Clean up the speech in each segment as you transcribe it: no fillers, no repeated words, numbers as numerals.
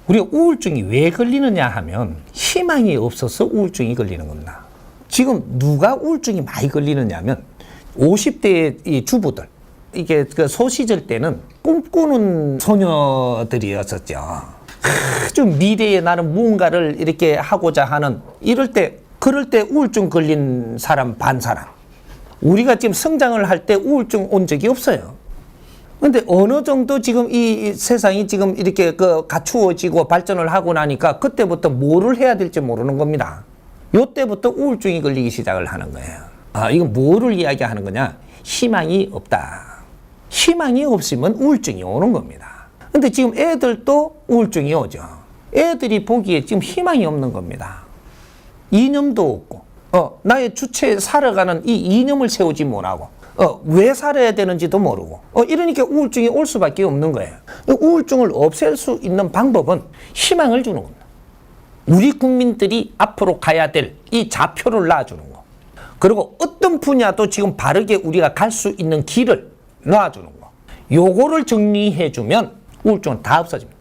우리가 우울증이 왜 걸리느냐 하면 희망이 없어서 우울증이 걸리는 겁니다. 지금 누가 우울증이 많이 걸리느냐면 50대의 이 주부들, 이게 그 소시절 때는 꿈꾸는 소녀들이었었죠. 아주 미래에 나는 무언가를 이렇게 하고자 하는, 그럴 때 우울증 걸린 사람 반 사람. 우리가 지금 성장을 할 때 우울증 온 적이 없어요. 근데 어느 정도 지금 이 세상이 지금 이렇게 그 갖추어지고 발전을 하고 나니까 그때부터 뭐를 해야 될지 모르는 겁니다. 요때부터 우울증이 걸리기 시작을 하는 거예요. 이건 뭐를 이야기하는 거냐? 희망이 없다. 희망이 없으면 우울증이 오는 겁니다. 근데 지금 애들도 우울증이 오죠. 애들이 보기에 지금 희망이 없는 겁니다. 이념도 없고, 나의 주체에 살아가는 이 이념을 세우지 못하고, 왜 살아야 되는지도 모르고, 이러니까 우울증이 올 수밖에 없는 거예요. 우울증을 없앨 수 있는 방법은 희망을 주는 겁니다. 우리 국민들이 앞으로 가야 될 이 좌표를 놔주는 거. 그리고 어떤 분야도 지금 바르게 우리가 갈 수 있는 길을 놔주는 거. 요거를 정리해주면 우울증은 다 없어집니다.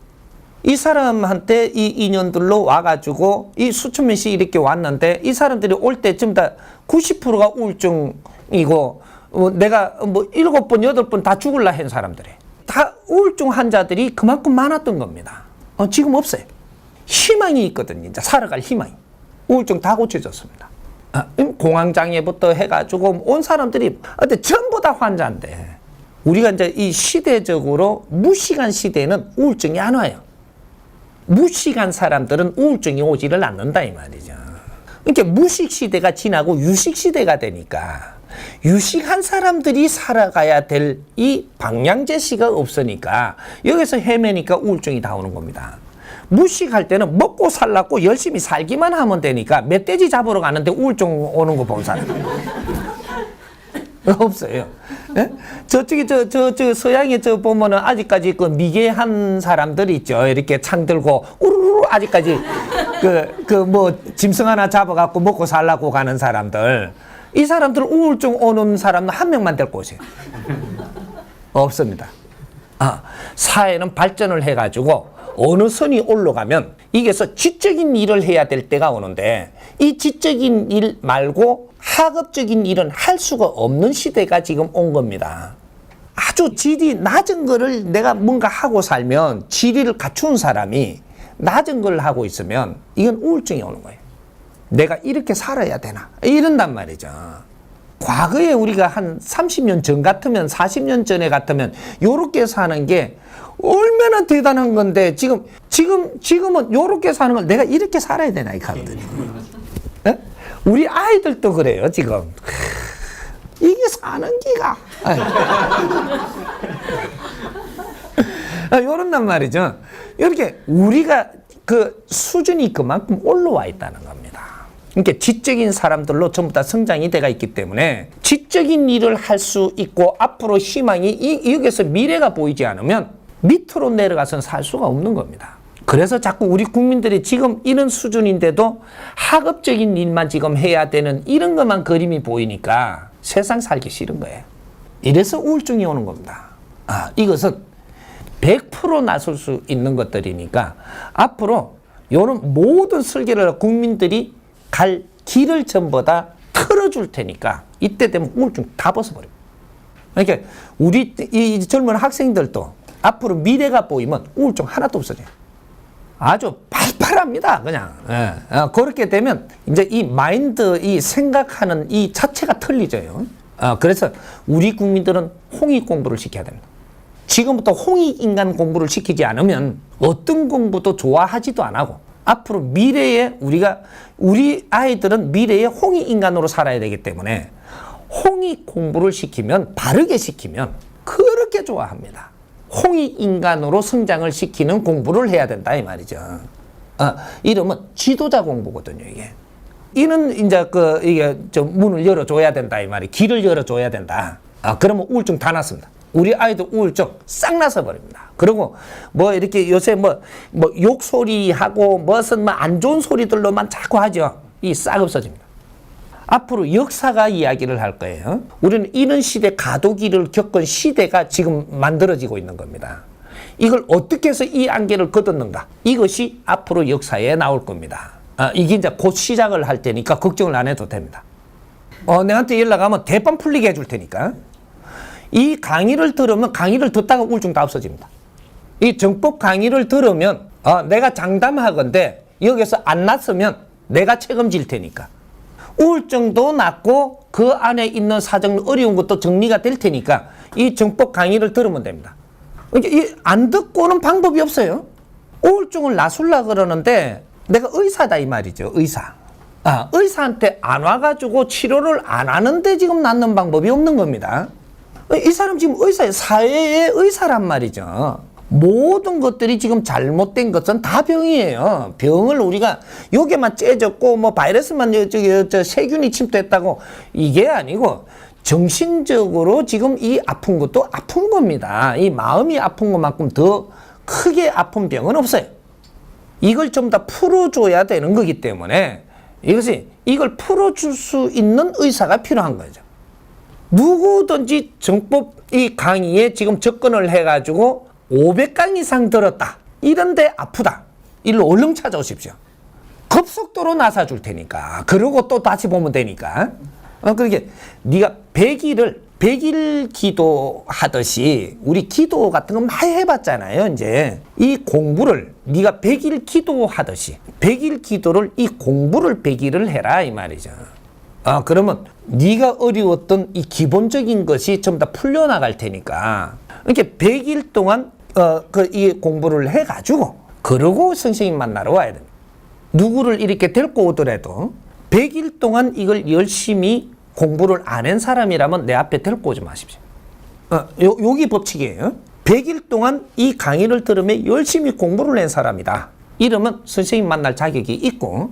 이 사람한테 이 인연들로 와가지고 이 수천 명씩 이렇게 왔는데 이 사람들이 올 때쯤 다 90%가 우울증이고, 내가 뭐 7번, 8번 다 죽을라 한 사람들이. 다 우울증 환자들이 그만큼 많았던 겁니다. 지금 없어요. 희망이 있거든요. 이제 살아갈 희망이. 우울증 다 고쳐졌습니다. 공황장애부터 해가지고 온 사람들이, 근데 전부 다 환자인데, 우리가 이제 이 시대적으로 무식한 시대에는 우울증이 안 와요. 무식한 사람들은 우울증이 오지를 않는다 이 말이죠. 그러니까 무식 시대가 지나고 유식 시대가 되니까 유식한 사람들이 살아가야 될 이 방향 제시가 없으니까 여기서 헤매니까 우울증이 다 오는 겁니다. 무식할 때는 먹고 살라고 열심히 살기만 하면 되니까 멧돼지 잡으러 가는데 우울증 오는 거 본 사람 없어요. 예? 저쪽에 저 서양에 저 보면은 아직까지 그 미개한 사람들 있죠. 이렇게 창 들고 우르르 아직까지 뭐 짐승 하나 잡아갖고 먹고 살라고 가는 사람들. 이 사람들 우울증 오는 사람은 한 명만 데리고 오세요. 없습니다. 사회는 발전을 해가지고 어느 선이 올라가면 이게서 지적인 일을 해야 될 때가 오는데 이 지적인 일 말고 학업적인 일은 할 수가 없는 시대가 지금 온 겁니다. 아주 질이 낮은 거를 내가 뭔가 하고 살면 지리를 갖춘 사람이 낮은 걸 하고 있으면 이건 우울증이 오는 거예요. 내가 이렇게 살아야 되나? 이런단 말이죠. 과거에 우리가 한 30년 전 같으면 40년 전에 같으면 요렇게 사는 게 얼마나 대단한 건데 지금은 요렇게 사는 걸 내가 이렇게 살아야 되나 이 사람들이. 우리 아이들도 그래요 지금. 이게 사는 기가. 요런단 말이죠. 이렇게 우리가 그 수준이 그만큼 올라와 있다는 겁니다. 그러니까 지적인 사람들로 전부 다 성장이 돼가 있기 때문에 지적인 일을 할 수 있고 앞으로 희망이 여기서 미래가 보이지 않으면 밑으로 내려가서는 살 수가 없는 겁니다. 그래서 자꾸 우리 국민들이 지금 이런 수준인데도 학업적인 일만 지금 해야 되는 이런 것만 그림이 보이니까 세상 살기 싫은 거예요. 이래서 우울증이 오는 겁니다. 이것은 100% 나설 수 있는 것들이니까 앞으로 이런 모든 설계를 국민들이 갈 길을 전부 다 틀어줄 테니까 이때 되면 우울증 다 벗어버려요. 그러니까 우리 이 젊은 학생들도 앞으로 미래가 보이면 우울증 하나도 없어져요. 아주 팔팔합니다, 그냥. 그렇게 되면 이제 이 마인드, 이 생각하는 이 자체가 틀리져요. 그래서 우리 국민들은 홍익 공부를 시켜야 됩니다. 지금부터 홍익 인간 공부를 시키지 않으면 어떤 공부도 좋아하지도 안 하고 앞으로 미래에 우리 아이들은 미래에 홍익 인간으로 살아야 되기 때문에 홍익 공부를 시키면, 바르게 시키면 그렇게 좋아합니다. 홍익 인간으로 성장을 시키는 공부를 해야 된다 이 말이죠. 이러면 지도자 공부거든요, 이게. 이는 이제 이게 좀 문을 열어줘야 된다 이 말이. 길을 열어줘야 된다. 그러면 우울증 다 났습니다. 우리 아이들 우울증 싹 나서 버립니다. 그리고 뭐 이렇게 요새 뭐 욕소리 하고 무슨 뭐 안 좋은 소리들로만 자꾸 하죠. 이 싹 없어집니다. 앞으로 역사가 이야기를 할 거예요. 우리는 이런 시대, 가도기를 겪은 시대가 지금 만들어지고 있는 겁니다. 이걸 어떻게 해서 이 안개를 걷었는가? 이것이 앞으로 역사에 나올 겁니다. 이게 이제 곧 시작을 할 테니까 걱정을 안 해도 됩니다. 내한테 연락하면 대판 풀리게 해줄 테니까. 이 강의를 들으면 강의를 듣다가 우울증 다 없어집니다. 이 정법 강의를 들으면 내가 장담하건대 여기서 안 났으면 내가 책임질 테니까. 우울증도 낫고 그 안에 있는 사정 어려운 것도 정리가 될 테니까 이 정법 강의를 들으면 됩니다. 안 듣고는 방법이 없어요. 우울증을 낫으려고 그러는데 내가 의사다 이 말이죠. 의사. 의사한테 안 와가지고 치료를 안 하는데 지금 낫는 방법이 없는 겁니다. 이 사람 지금 의사예요. 사회의 의사란 말이죠. 모든 것들이 지금 잘못된 것은 다 병이에요. 병을 우리가 여기만 째졌고 뭐 바이러스만 세균이 침투했다고 이게 아니고 정신적으로 지금 이 아픈 것도 아픈 겁니다. 이 마음이 아픈 것만큼 더 크게 아픈 병은 없어요. 이걸 좀 더 풀어줘야 되는 거기 때문에 이걸 풀어줄 수 있는 의사가 필요한 거죠. 누구든지 정법 이 강의에 지금 접근을 해가지고 500강 이상 들었다. 이런데 아프다. 일로 얼른 찾아오십시오. 급속도로 나서줄 테니까. 그러고 또 다시 보면 되니까. 그렇게 네가 100일 기도하듯이 우리 기도 같은 거 많이 해봤잖아요. 이제 이 공부를 네가 100일 기도하듯이 100일 기도를 이 공부를 100일을 해라 이 말이죠. 그러면 네가 어려웠던 이 기본적인 것이 전부 다 풀려나갈 테니까 이렇게 100일 동안 이 공부를 해가지고 그러고 선생님 만나러 와야 됩니다. 누구를 이렇게 데리고 오더라도 100일 동안 이걸 열심히 공부를 안 한 사람이라면 내 앞에 데리고 오지 마십시오. 여기 법칙이에요. 100일 동안 이 강의를 들으며 열심히 공부를 한 사람이다. 이러면 선생님 만날 자격이 있고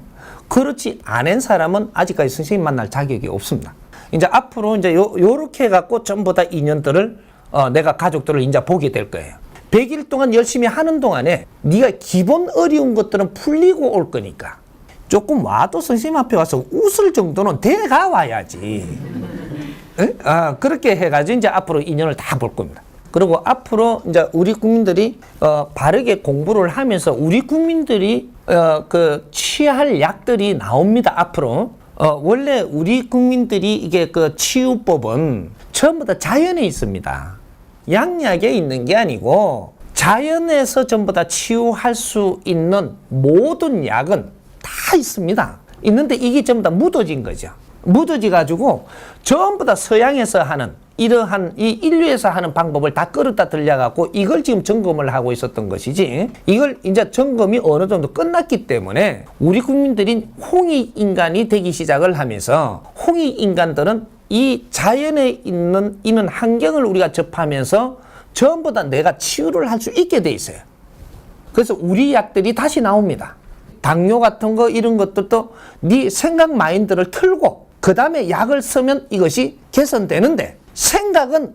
그렇지 않은 사람은 아직까지 선생님 만날 자격이 없습니다. 이제 앞으로 이제 요렇게 해갖고 전부 다 인연들을 내가 가족들을 이제 보게 될 거예요. 100일 동안 열심히 하는 동안에 네가 기본 어려운 것들은 풀리고 올 거니까 조금 와도 선생님 앞에 와서 웃을 정도는 돼가 와야지. 그렇게 해가지고 이제 앞으로 인연을 다 볼 겁니다. 그리고 앞으로 이제 우리 국민들이 바르게 공부를 하면서 우리 국민들이 취할 약들이 나옵니다. 앞으로 원래 우리 국민들이 이게 치유법은 전부 다 자연에 있습니다. 양약에 있는 게 아니고 자연에서 전부 다 치유할 수 있는 모든 약은 다 있습니다. 있는데 이게 전부 다 묻어진 거죠. 묻어지 가지고 전부 다 서양에서 하는 이러한 이 인류에서 하는 방법을 다 끌어다 들려갖고 이걸 지금 점검을 하고 있었던 것이지 이걸 이제 점검이 어느 정도 끝났기 때문에 우리 국민들이 홍익 인간이 되기 시작을 하면서 홍익 인간들은 이 자연에 있는 환경을 우리가 접하면서 전부 다 내가 치유를 할 수 있게 돼 있어요. 그래서 우리 약들이 다시 나옵니다. 당뇨 같은 거 이런 것들도 네 생각 마인드를 틀고 그 다음에 약을 쓰면 이것이 개선되는데 생각은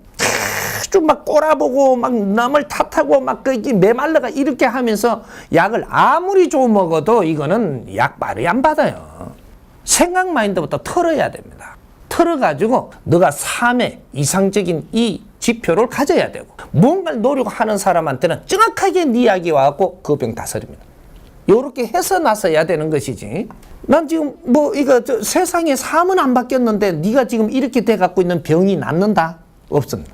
좀 막 꼬라보고 막 남을 탓하고 막 메말라가 이렇게 하면서 약을 아무리 좋은 먹어도 이거는 약 빨리 안 받아요. 생각 마인드부터 털어야 됩니다. 털어가지고 너가 삶의 이상적인 이 지표를 가져야 되고 뭔가를 노력하는 사람한테는 정확하게 네 약이 와갖고 그 병 다스립니다. 요렇게 해서 나서야 되는 것이지. 난 지금 세상에 삶은 안 바뀌었는데 네가 지금 이렇게 돼 갖고 있는 병이 낫는다? 없습니다.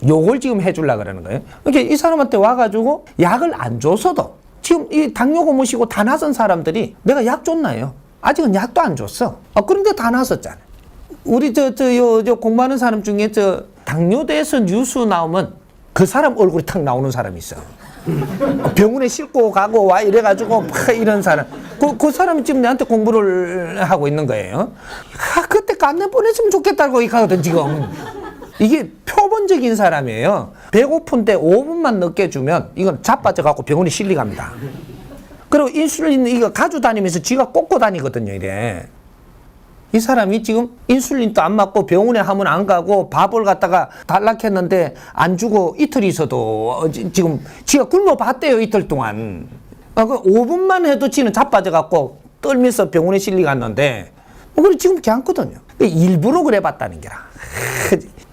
요걸 지금 해주려고 그러는 거예요. 그러니까 이 사람한테 와가지고 약을 안 줘서도 지금 이 당뇨 고무시고 다 나선 사람들이 내가 약 줬나요? 아직은 약도 안 줬어. 그런데 다 나섰잖아요. 우리 공부하는 사람 중에 당뇨대에서 뉴스 나오면 그 사람 얼굴이 탁 나오는 사람이 있어. 병원에 싣고 가고 와 이래가지고 이런 사람 그 사람이 지금 내한테 공부를 하고 있는 거예요. 그때 간내 보냈으면 좋겠다고 하거든 지금. 이게 표본적인 사람이에요. 배고픈데 5분만 늦게 주면 이건 자빠져갖고 병원에 실려갑니다. 그리고 인슐린 이거 가지고 다니면서 지가 꽂고 다니거든요. 이래. 이 사람이 지금 인슐린도 안 맞고 병원에 하면 안 가고 밥을 갖다가 달락했는데 안 주고 이틀 있어도 지금 지가 굶어봤대요. 이틀 동안. 5분만 해도 지는 자빠져갖고 떨면서 병원에 실려 갔는데 그래, 지금 괜찮거든요. 일부러 그래 봤다는 게라.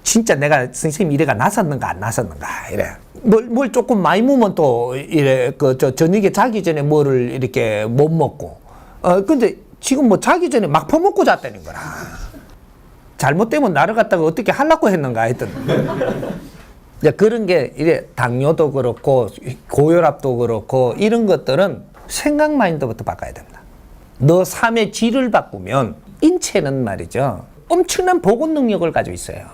진짜 내가 선생님 이래가 나섰는가 안 나섰는가 이래. 뭘 조금 많이 먹으면 또 이래 저녁에 자기 전에 뭐를 이렇게 못 먹고. 근데 지금 뭐 자기 전에 막 퍼먹고 잤다는 거라. 잘못되면 나를 갖다가 어떻게 하려고 했는가 했던. 이제 그런 게 이래 당뇨도 그렇고 고혈압도 그렇고 이런 것들은 생각 마인드부터 바꿔야 됩니다. 너 삶의 질을 바꾸면 인체는 말이죠. 엄청난 복원 능력을 가지고 있어요.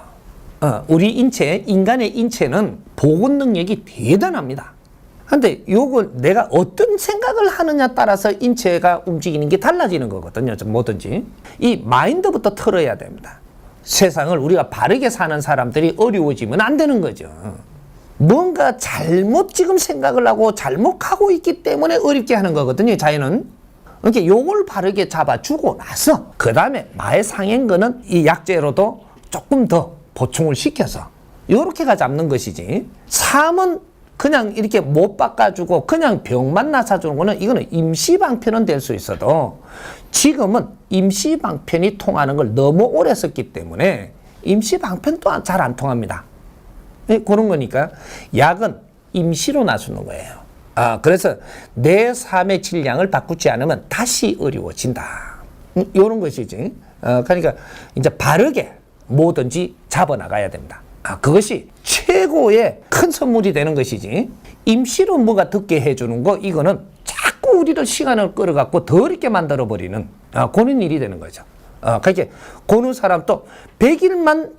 우리 인간의 인체는 복원 능력이 대단합니다. 근데 요걸 내가 어떤 생각을 하느냐 따라서 인체가 움직이는 게 달라지는 거거든요. 뭐든지. 이 마인드부터 틀어야 됩니다. 세상을 우리가 바르게 사는 사람들이 어려워지면 안 되는 거죠. 뭔가 잘못 지금 생각을 하고 잘못하고 있기 때문에 어렵게 하는 거거든요. 자연은. 그러니까 요걸 바르게 잡아주고 나서 그 다음에 말상인 거는 이 약재로도 조금 더 보충을 시켜서 요렇게가 잡는 것이지. 삶은 그냥 이렇게 못 바꿔주고 그냥 병만 나사주는 거는 이거는 임시방편은 될 수 있어도 지금은 임시방편이 통하는 걸 너무 오래 썼기 때문에 임시방편 또한 잘 안 통합니다. 그런 거니까 약은 임시로 나서는 거예요. 그래서 내 삶의 질량을 바꾸지 않으면 다시 어려워진다. 이런 것이지. 그러니까 이제 바르게 뭐든지 잡아나가야 됩니다. 그것이 최고의 큰 선물이 되는 것이지. 임시로 뭐가 듣게 해주는 거 이거는 자꾸 우리를 시간을 끌어갖고 더 어렵게 만들어버리는 그런 일이 되는 거죠. 그러니까 그런 사람도 100일만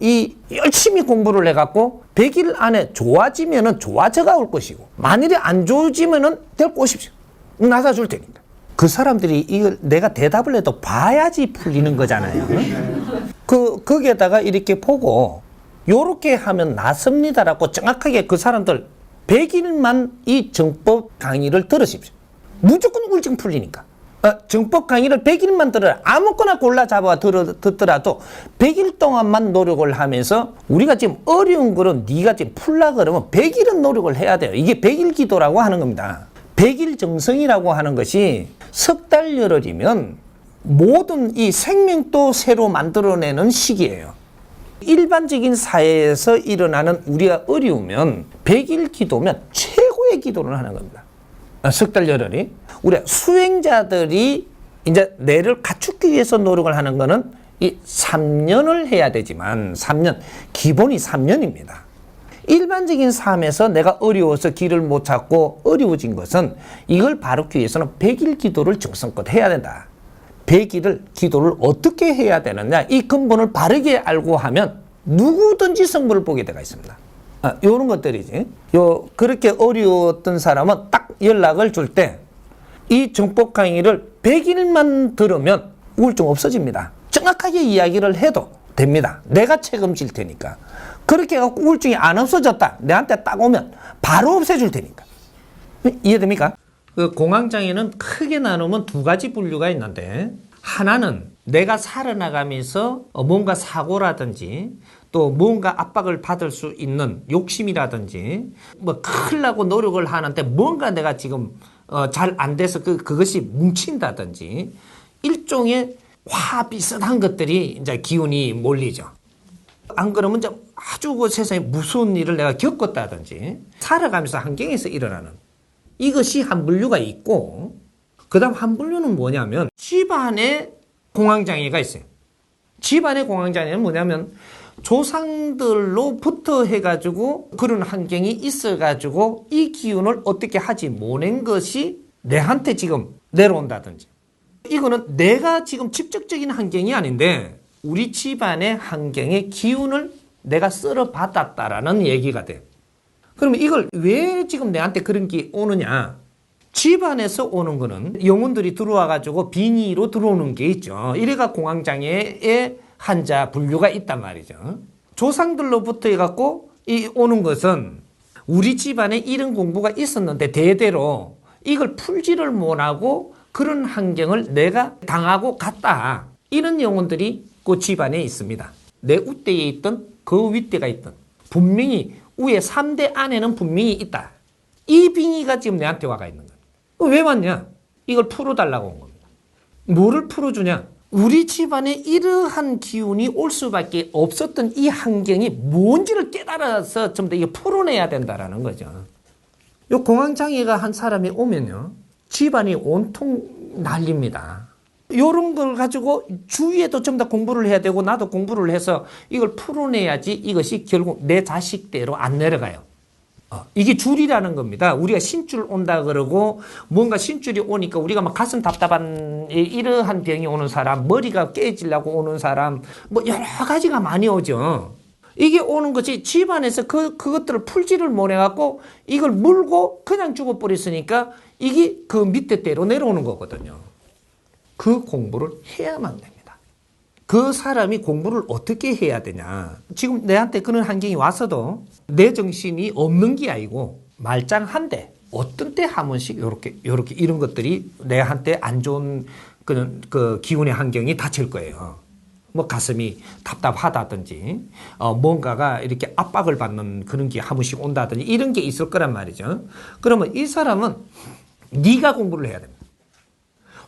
열심히 공부를 해갖고 100일 안에 좋아지면은 좋아져가 올 것이고 만일에 안 좋아지면은 될 것이죠. 나사 줄 테니까. 그 사람들이 이걸 내가 대답을 해도 봐야지 풀리는 거잖아요. 거기에다가 이렇게 보고 요렇게 하면 낫습니다라고 정확하게 그 사람들 100일만 이 정법 강의를 들으십시오. 무조건 우울증 풀리니까. 정법 강의를 100일만 들어라. 아무거나 골라 잡아 듣더라도 100일 동안만 노력을 하면서 우리가 지금 어려운 거는 네가 지금 풀라 그러면 100일은 노력을 해야 돼요. 이게 100일 기도라고 하는 겁니다. 100일 정성이라고 하는 것이 석 달 열흘이면 모든 이 생명도 새로 만들어내는 시기예요. 일반적인 사회에서 일어나는 우리가 어려우면 100일 기도면 최고의 기도를 하는 겁니다. 석 달 열흘이. 우리 수행자들이 이제 뇌를 갖추기 위해서 노력을 하는 거는 이 3년을 해야 되지만 3년, 기본이 3년입니다. 일반적인 삶에서 내가 어려워서 길을 못 찾고 어려워진 것은 이걸 바르기 위해서는 100일 기도를 정성껏 해야 된다. 100일을 기도를 어떻게 해야 되느냐 이 근본을 바르게 알고 하면 누구든지 성부를 보게 되어 있습니다. 요런 것들이지. 그렇게 어려웠던 사람은 딱 연락을 줄 때 이 정법 강의를 100일만 들으면 우울증 없어집니다. 정확하게 이야기를 해도 됩니다. 내가 책임질 테니까. 그렇게 해갖고 우울증이 안 없어졌다. 내한테 딱 오면 바로 없애줄 테니까. 이해됩니까? 그 공황장애는 크게 나누면 두 가지 분류가 있는데 하나는 내가 살아나가면서 뭔가 사고라든지 또 뭔가 압박을 받을 수 있는 욕심이라든지 뭐 크려고 노력을 하는데 뭔가 내가 지금 잘 안 돼서 그것이 뭉친다든지 일종의 화 비슷한 것들이 이제 기운이 몰리죠. 안 그러면 이제 아주 그 세상에 무서운 일을 내가 겪었다든지 살아가면서 환경에서 일어나는 이것이 한 분류가 있고 그 다음 한 분류는 뭐냐면 집안에 공황장애가 있어요. 집안의 공황장애는 뭐냐면 조상들로부터 해가지고 그런 환경이 있어가지고 이 기운을 어떻게 하지 못한 것이 내한테 지금 내려온다든지 이거는 내가 지금 직접적인 환경이 아닌데 우리 집안의 환경의 기운을 내가 썰어 받았다라는 얘기가 돼요. 그러면 이걸 왜 지금 내한테 그런 게 오느냐? 집안에서 오는 거는 영혼들이 들어와가지고 빙의로 들어오는 게 있죠. 이래가 공황장애의 환자 분류가 있단 말이죠. 조상들로부터 해갖고 오는 것은 우리 집안에 이런 공부가 있었는데 대대로 이걸 풀지를 못하고 그런 환경을 내가 당하고 갔다. 이런 영혼들이 그 집안에 있습니다. 내 우대에 있던 그 윗대가 있던 분명히 위에 3대 안에는 분명히 있다. 이 빙의가 지금 내한테 와가 있는 거야. 왜 왔냐? 이걸 풀어달라고 온 겁니다. 뭐를 풀어주냐? 우리 집안에 이러한 기운이 올 수밖에 없었던 이 환경이 뭔지를 깨달아서 좀 더 이게 풀어내야 된다라는 거죠. 요 공황장애가 한 사람이 오면요, 집안이 온통 난립니다. 요런 걸 가지고 주위에도 좀 더 공부를 해야 되고 나도 공부를 해서 이걸 풀어내야지 이것이 결국 내 자식대로 안 내려가요. 이게 줄이라는 겁니다. 우리가 신줄 온다 그러고 뭔가 신줄이 오니까 우리가 막 가슴 답답한 이러한 병이 오는 사람, 머리가 깨지려고 오는 사람, 뭐 여러 가지가 많이 오죠. 이게 오는 것이 집안에서 그것들을 풀지를 못해갖고 이걸 물고 그냥 죽어버렸으니까 이게 그 밑에 대로 내려오는 거거든요. 그 공부를 해야만 됩니다. 그 사람이 공부를 어떻게 해야 되냐. 지금 내한테 그런 환경이 와서도 내 정신이 없는 게 아니고 말짱한데 어떤 때 한 번씩 요렇게 이런 것들이 내한테 안 좋은 그 기운의 환경이 닥칠 거예요. 뭐 가슴이 답답하다든지 뭔가가 이렇게 압박을 받는 그런 게 한 번씩 온다든지 이런 게 있을 거란 말이죠. 그러면 이 사람은 네가 공부를 해야 됩니다.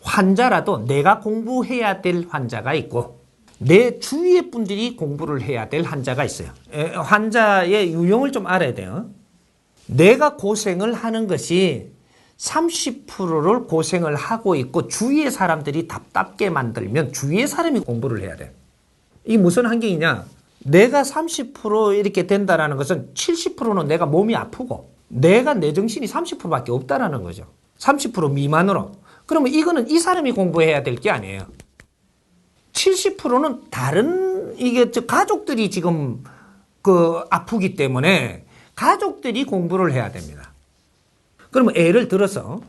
환자라도 내가 공부해야 될 환자가 있고 내 주위의 분들이 공부를 해야 될 환자가 있어요. 환자의 유형을 좀 알아야 돼요. 내가 고생을 하는 것이 30%를 고생을 하고 있고 주위의 사람들이 답답게 만들면 주위의 사람이 공부를 해야 돼요. 이게 무슨 환경이냐? 내가 30% 이렇게 된다는 것은 70%는 내가 몸이 아프고 내가 내 정신이 30%밖에 없다라는 거죠. 30% 미만으로. 그러면 이거는 이 사람이 공부해야 될 게 아니에요. 70%는 다른 이게 가족들이 지금 아프기 때문에 가족들이 공부를 해야 됩니다. 그러면 예를 들어서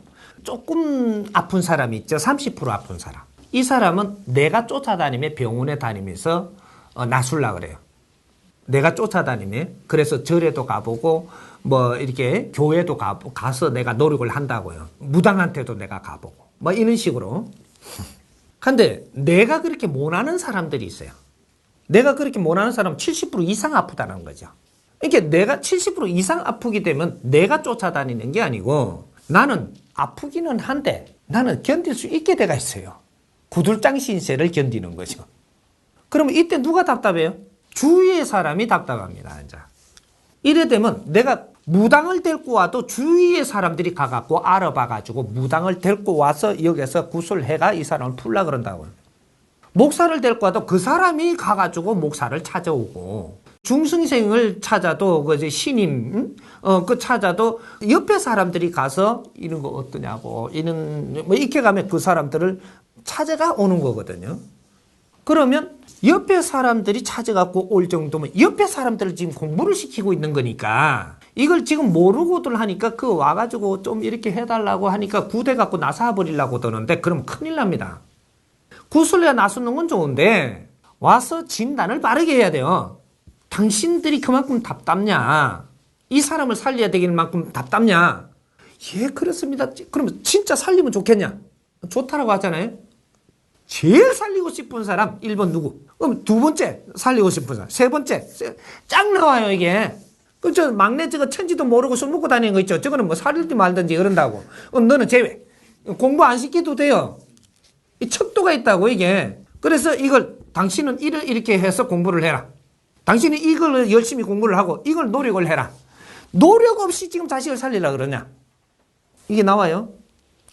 조금 아픈 사람이 있죠. 30% 아픈 사람. 이 사람은 내가 쫓아다니며 병원에 다니면서 나술라 그래요. 내가 쫓아다니며 그래서 절에도 가보고 뭐 이렇게 교회도 가서 내가 노력을 한다고요. 무당한테도 내가 가보고 뭐 이런 식으로. 근데 내가 그렇게 못하는 사람들이 있어요. 내가 그렇게 못하는 사람은 70% 이상 아프다는 거죠. 그러니까 내가 70% 이상 아프게 되면 내가 쫓아다니는 게 아니고 나는 아프기는 한데 나는 견딜 수 있게 돼가 있어요. 구들장 신세를 견디는 거죠. 그러면 이때 누가 답답해요? 주위의 사람이 답답합니다. 이제. 이래 되면 내가 무당을 데리고 와도 주위의 사람들이 가갖고 알아봐가지고 무당을 데리고 와서 여기서 구슬해가 이 사람을 풀라 그런다고요. 목사를 데리고 와도 그 사람이 가가지고 목사를 찾아오고 중승생을 찾아도 그 신임 그 찾아도 옆에 사람들이 가서 이런 거 어떠냐고 이런 뭐 이렇게 가면 그 사람들을 찾아가 오는 거거든요. 그러면 옆에 사람들이 찾아갖고 올 정도면 옆에 사람들을 지금 공부를 시키고 있는 거니까 이걸 지금 모르고들 하니까 그 와가지고 좀 이렇게 해달라고 하니까 구대 갖고 나사버리려고 드는데 그럼 큰일 납니다. 구슬에 나서는 건 좋은데 와서 진단을 빠르게 해야 돼요. 당신들이 그만큼 답답냐? 이 사람을 살려야 되길 만큼 답답냐? 예, 그렇습니다. 그러면 진짜 살리면 좋겠냐? 좋다라고 하잖아요. 제일 살리고 싶은 사람 1번 누구? 그럼 두 번째 살리고 싶은 사람, 세 번째 쫙 나와요 이게. 저 막내 저거 천지도 모르고 술 먹고 다니는 거 있죠. 저거는 뭐 살릴지 말든지 그런다고. 그럼 너는 제외. 공부 안 시켜도 돼요. 이 척도가 있다고 이게. 그래서 이걸 당신은 이렇게 해서 공부를 해라. 당신이 이걸 열심히 공부를 하고 이걸 노력을 해라. 노력 없이 지금 자식을 살리려고 그러냐? 이게 나와요.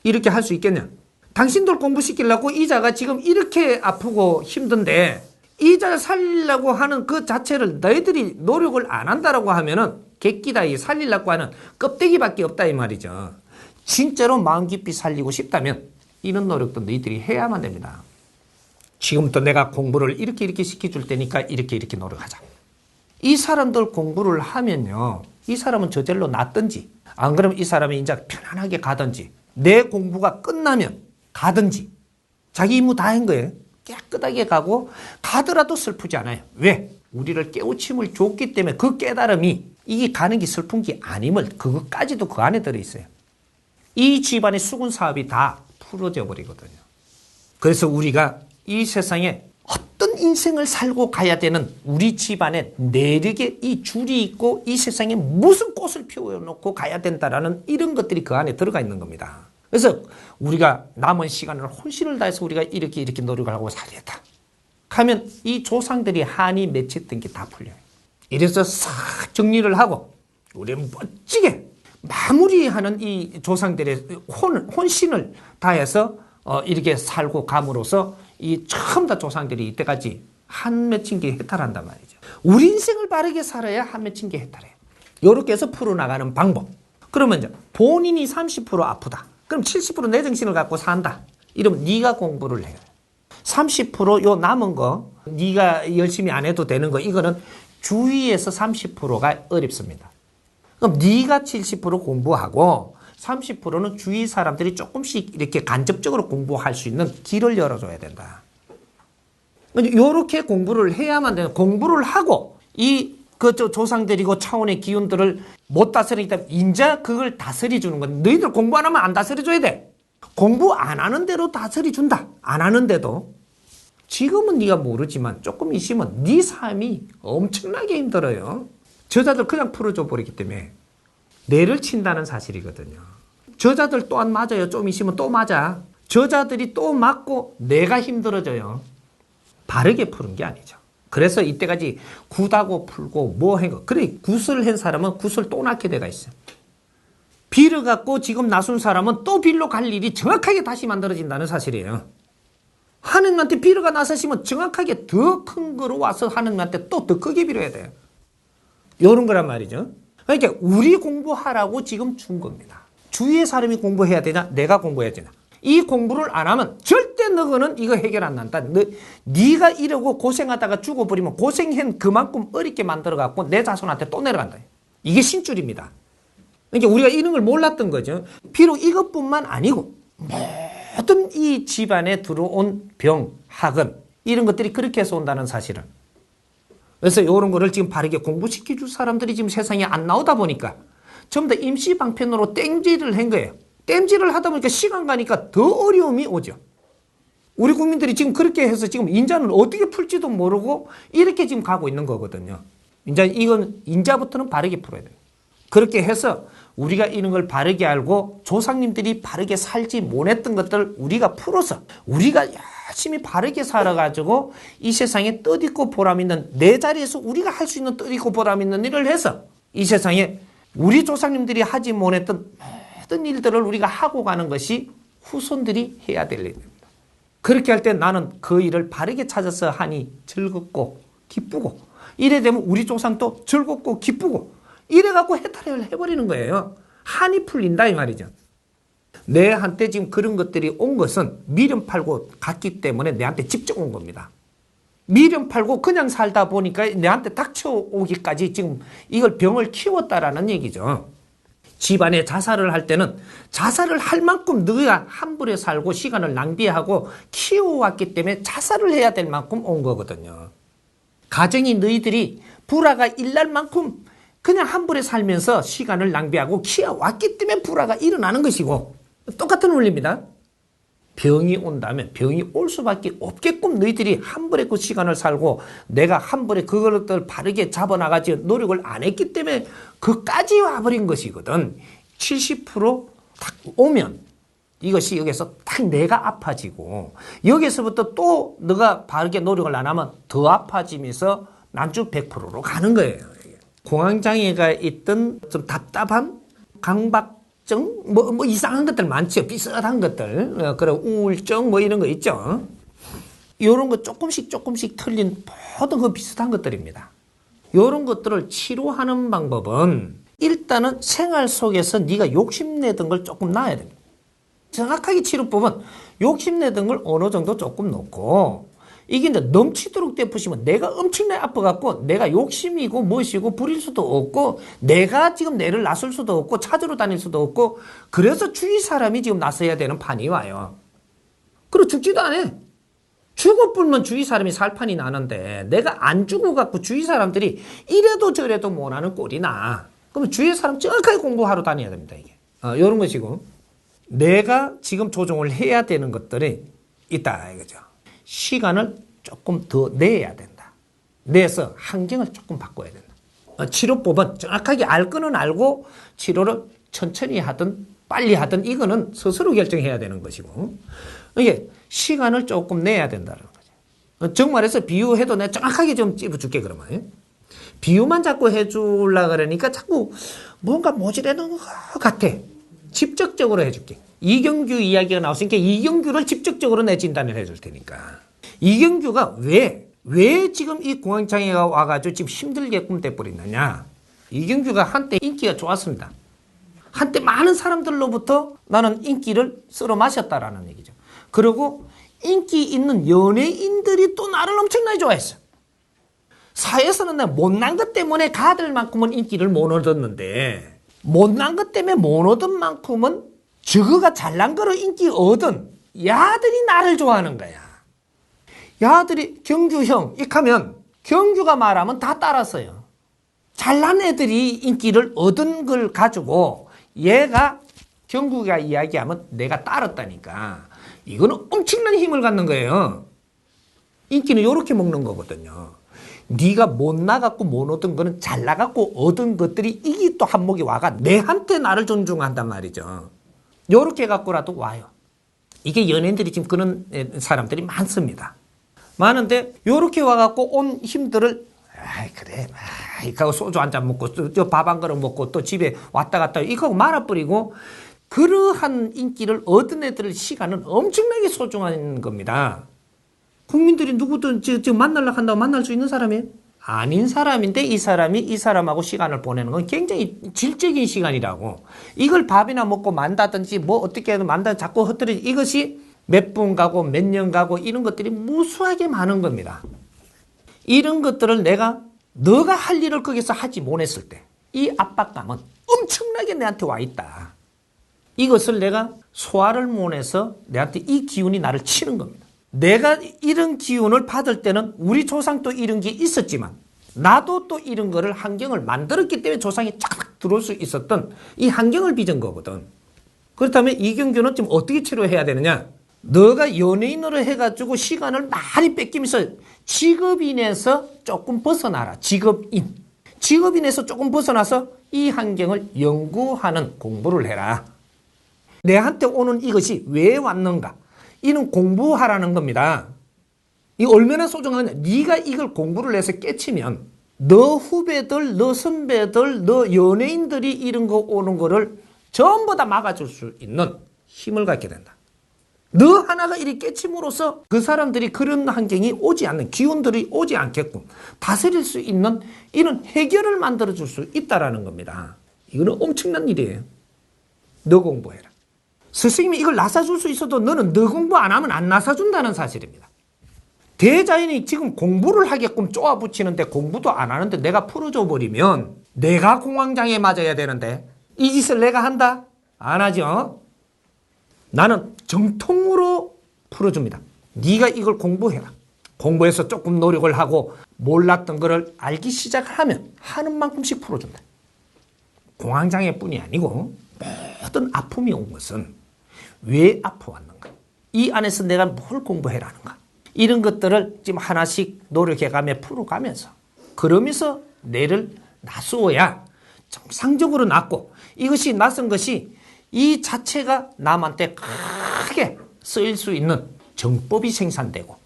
이렇게 할 수 있겠냐? 당신들 공부시키려고 이자가 지금 이렇게 아프고 힘든데 이자를 살리려고 하는 그 자체를 너희들이 노력을 안 한다라고 하면은 객기다 이 살리려고 하는 껍데기밖에 없다 이 말이죠. 진짜로 마음 깊이 살리고 싶다면 이런 노력도 너희들이 해야만 됩니다. 지금부터 내가 공부를 이렇게 시켜줄 테니까 이렇게 노력하자. 이 사람들 공부를 하면요. 이 사람은 저절로 낫든지 안 그러면 이 사람이 이제 편안하게 가든지 내 공부가 끝나면 가든지 자기 임무 다 한 거예요. 깨끗하게 가고 가더라도 슬프지 않아요. 왜? 우리를 깨우침을 줬기 때문에 그 깨달음이 이게 가는 게 슬픈 게 아님을 그것까지도 그 안에 들어있어요. 이 집안의 수군 사업이 다 풀어져 버리거든요. 그래서 우리가 이 세상에 어떤 인생을 살고 가야 되는 우리 집안에 내력의 이 줄이 있고 이 세상에 무슨 꽃을 피워놓고 가야 된다라는 이런 것들이 그 안에 들어가 있는 겁니다. 그래서 우리가 남은 시간을 혼신을 다해서 우리가 이렇게 노력을 하고 살겠다 하면 이 조상들이 한이 맺혔던 게 다 풀려요. 이래서 싹 정리를 하고 우리는 멋지게 마무리하는 이 조상들의 혼신을 다해서 이렇게 살고 감으로써 이 처음 다 조상들이 이때까지 한 맺힌 게 해탈한단 말이죠. 우리 인생을 바르게 살아야 한 맺힌 게 해탈해요. 이렇게 해서 풀어나가는 방법. 그러면 이제 본인이 30% 아프다. 그럼 70% 내 정신을 갖고 산다. 이러면 네가 공부를 해요. 30%요 남은 거 네가 열심히 안 해도 되는 거 이거는 주위에서 30%가 어렵습니다. 그럼 네가 70% 공부하고 30%는 주위 사람들이 조금씩 이렇게 간접적으로 공부할 수 있는 길을 열어줘야 된다. 이렇게 공부를 해야만 되는, 공부를 하고 그 조상들이고 차원의 기운들을 못 다스리기 때문에 이제 그걸 다스려주는 건 너희들 공부 안 하면 안 다스려줘야 돼. 공부 안 하는 대로 다스려준다. 안 하는데도 지금은 네가 모르지만 조금 있으면 네 삶이 엄청나게 힘들어요. 저자들 그냥 풀어줘 버리기 때문에 뇌를 친다는 사실이거든요. 저자들 또한 맞아요. 좀 있으면 또 맞아. 저자들이 또 맞고 내가 힘들어져요. 바르게 푸는 게 아니죠. 그래서 이때까지 굿하고 풀고 뭐 한 거. 그래 굿을 한 사람은 굿을 또 낳게 돼가 있어요. 빌을 갖고 지금 나순 사람은 또 빌로 갈 일이 정확하게 다시 만들어진다는 사실이에요. 하느님한테 빌어가 나서시면 정확하게 더 큰 거로 와서 하느님한테 또 더 크게 빌어야 돼요. 이런 거란 말이죠. 그러니까 우리 공부하라고 지금 준 겁니다. 주위의 사람이 공부해야 되냐? 내가 공부해야 되냐? 이 공부를 안 하면 절대 너는 이거 해결 안 난다. 네가 이러고 고생하다가 죽어버리면 고생한 그만큼 어렵게 만들어갖고 내 자손한테 또 내려간다. 이게 신줄입니다. 그러니까 우리가 이런 걸 몰랐던 거죠. 비록 이것뿐만 아니고 모든 이 집안에 들어온 병, 학은 이런 것들이 그렇게 해서 온다는 사실을. 그래서 이런 거를 지금 바르게 공부시켜줄 사람들이 지금 세상에 안 나오다 보니까 전부 다 임시방편으로 땜질을 한 거예요. 땜질을 하다 보니까 시간 가니까 더 어려움이 오죠. 우리 국민들이 지금 그렇게 해서 지금 인자는 어떻게 풀지도 모르고 이렇게 지금 가고 있는 거거든요. 이건 인자부터는 바르게 풀어야 돼요. 그렇게 해서 우리가 이런 걸 바르게 알고 조상님들이 바르게 살지 못했던 것들을 우리가 풀어서 우리가 열심히 바르게 살아가지고 이 세상에 뜻있고 보람있는 내 자리에서 우리가 할 수 있는 뜻있고 보람있는 일을 해서 이 세상에 우리 조상님들이 하지 못했던 모든 일들을 우리가 하고 가는 것이 후손들이 해야 될 일입니다. 그렇게 할 때 나는 그 일을 바르게 찾아서 하니 즐겁고 기쁘고 이래 되면 우리 조상도 즐겁고 기쁘고 이래갖고 해탈을 해버리는 거예요. 한이 풀린다 이 말이죠. 내한테 지금 그런 것들이 온 것은 미련 팔고 갔기 때문에 내한테 직접 온 겁니다. 미련 팔고 그냥 살다 보니까 내한테 닥쳐오기까지 지금 이걸 병을 키웠다라는 얘기죠. 집안에 자살을 할 때는 자살을 할 만큼 너가 함부로 살고 시간을 낭비하고 키워왔기 때문에 자살을 해야 될 만큼 온 거거든요. 가정이 너희들이 불화가 일날 만큼 그냥 함부로 살면서 시간을 낭비하고 키워왔기 때문에 불화가 일어나는 것이고 똑같은 원리입니다. 병이 온다면 병이 올 수밖에 없게끔 너희들이 함부로 그 시간을 살고 내가 함부로 그것을 바르게 잡아나가지 노력을 안 했기 때문에 그까지 와버린 것이거든. 70%딱 오면 이것이 여기서 딱 내가 아파지고 여기서부터 또 너가 바르게 노력을 안 하면 더 아파지면서 난주 100%로 가는 거예요. 공황장애가 있던 좀 답답함, 강박증, 뭐 이상한 것들 많죠. 비슷한 것들. 그리고 우울증 뭐 이런 거 있죠. 이런 거 조금씩 틀린 모든 그 비슷한 것들입니다. 이런 것들을 치료하는 방법은 일단은 생활 속에서 네가 욕심내던 걸 조금 놔야 됩니다. 정확하게 치료법은 욕심내던 걸 어느 정도 조금 놓고 이게 이제 넘치도록 떼푸시면 내가 엄청나게 아파갖고 내가 욕심이고 무엇이고 부릴 수도 없고 내가 지금 내를 나설 수도 없고 찾으러 다닐 수도 없고 그래서 주위 사람이 지금 나서야 되는 판이 와요. 그리고 죽지도 않아. 죽어불면 주위 사람이 살 판이 나는데 내가 안 죽어갖고 주위 사람들이 이래도 저래도 못하는 꼴이 나. 그러면 주위 사람 정확하게 공부하러 다녀야 됩니다. 이게 이런 것이고 내가 지금 조정을 해야 되는 것들이 있다 이거죠. 시간을 조금 더 내야 된다. 내서 환경을 조금 바꿔야 된다. 치료법은 정확하게 알 거는 알고 치료를 천천히 하든 빨리 하든 이거는 스스로 결정해야 되는 것이고, 이게 시간을 조금 내야 된다는 거죠. 정말해서 비유해도 내가 정확하게 좀 찝어줄게, 그러면. 비유만 자꾸 해주려고 그러니까 자꾸 뭔가 모질하는 것 같아. 직접적으로 해줄게. 이경규 이야기가 나왔으니까 이경규를 직접적으로 내 진단을 해줄 테니까. 이경규가 왜 지금 이 공황장애가 와가지고 지금 힘들게끔 돼버리느냐. 이경규가 한때 인기가 좋았습니다. 한때 많은 사람들로부터 나는 인기를 쓸어 마셨다라는 얘기죠. 그리고 인기 있는 연예인들이 또 나를 엄청나게 좋아했어. 사회에서는 내가 못난 것 때문에 가들만큼은 인기를 못 얻었는데, 못난 것 때문에 못 얻은 만큼은 저거가 잘난 거로 인기 얻은 야들이 나를 좋아하는 거야. 야들이 경규 형 익하면 경규가 말하면 다 따랐어요. 잘난 애들이 인기를 얻은 걸 가지고 얘가 경규가 이야기하면 내가 따랐다니까. 이거는 엄청난 힘을 갖는 거예요. 인기는 이렇게 먹는 거거든요. 네가 못 나갔고 못 얻은 거는 잘 나갔고 얻은 것들이 이게 또 한몫이 와가 내한테 나를 존중한단 말이죠. 요렇게 갖고라도 와요. 이게 연예인들이 지금 그런 사람들이 많습니다. 많은데 요렇게 와갖고 온 힘들을 그래 이거 소주 한 잔 먹고 밥 한 그릇 먹고 또 집에 왔다 갔다 이거 말아버리고 그러한 인기를 얻은 애들 시간은 엄청나게 소중한 겁니다. 국민들이 누구든 지금 만나려고 한다고 만날 수 있는 사람이에요? 아닌 사람인데 이 사람이 이 사람하고 시간을 보내는 건 굉장히 질적인 시간이라고. 이걸 밥이나 먹고 만다든지 뭐 어떻게 해도 만다 자꾸 헛들이 이것이 몇 분 가고 몇 년 가고 이런 것들이 무수하게 많은 겁니다. 이런 것들을 내가 너가 할 일을 거기서 하지 못했을 때 이 압박감은 엄청나게 내한테 와 있다. 이것을 내가 소화를 못해서 내한테 이 기운이 나를 치는 겁니다. 내가 이런 기운을 받을 때는 우리 조상도 이런 게 있었지만 나도 또 이런 거를 환경을 만들었기 때문에 조상이 쫙 들어올 수 있었던 이 환경을 빚은 거거든. 그렇다면 이경규는 지금 어떻게 치료해야 되느냐? 너가 연예인으로 해가지고 시간을 많이 뺏기면서 직업인에서 조금 벗어나라. 직업인에서 조금 벗어나서 이 환경을 연구하는 공부를 해라. 내한테 오는 이것이 왜 왔는가? 이는 공부하라는 겁니다. 이 얼마나 소중하냐. 네가 이걸 공부를 해서 깨치면 너 후배들, 너 선배들, 너 연예인들이 이런 거 오는 거를 전부 다 막아줄 수 있는 힘을 갖게 된다. 너 하나가 이리 깨침으로써 그 사람들이 그런 환경이 오지 않는, 기운들이 오지 않게끔 다스릴 수 있는 이런 해결을 만들어줄 수 있다는 겁니다. 이거는 엄청난 일이에요. 너 공부해라. 스승님이 이걸 나사줄 수 있어도 너는 너 공부 안 하면 안 나사준다는 사실입니다. 대자연이 지금 공부를 하게끔 쪼아붙이는데 공부도 안 하는데 내가 풀어줘 버리면 내가 공황장애 맞아야 되는데 이 짓을 내가 한다? 안 하죠. 나는 정통으로 풀어줍니다. 네가 이걸 공부해라. 공부해서 조금 노력을 하고 몰랐던 거를 알기 시작하면 하는 만큼씩 풀어준다. 공황장애뿐이 아니고 모든 아픔이 온 것은 왜 아파왔는가? 이 안에서 내가 뭘 공부해라는가? 이런 것들을 지금 하나씩 노력해가며 풀어가면서 그러면서 뇌를 놔두어야 정상적으로 낫고 이것이 낯선 것이 이 자체가 남한테 크게 쓰일 수 있는 정법이 생산되고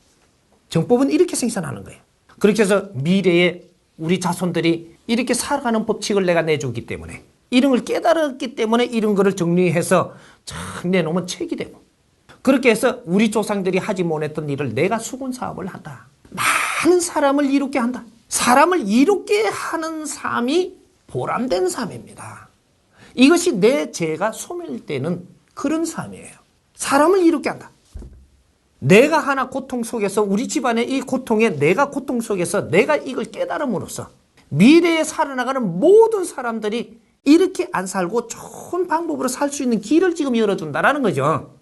정법은 이렇게 생산하는 거예요. 그렇게 해서 미래에 우리 자손들이 이렇게 살아가는 법칙을 내가 내주기 때문에 이런 걸 깨달았기 때문에 이런 거를 정리해서 참 내놓으면 책이 되고 그렇게 해서 우리 조상들이 하지 못했던 일을 내가 수군 사업을 한다. 많은 사람을 이롭게 한다. 사람을 이롭게 하는 삶이 보람된 삶입니다. 이것이 내 죄가 소멸되는 그런 삶이에요. 사람을 이롭게 한다. 내가 하나 고통 속에서 우리 집안의 이 고통에 내가 고통 속에서 내가 이걸 깨달음으로써 미래에 살아나가는 모든 사람들이 이렇게 안 살고 좋은 방법으로 살 수 있는 길을 지금 열어준다라는 거죠.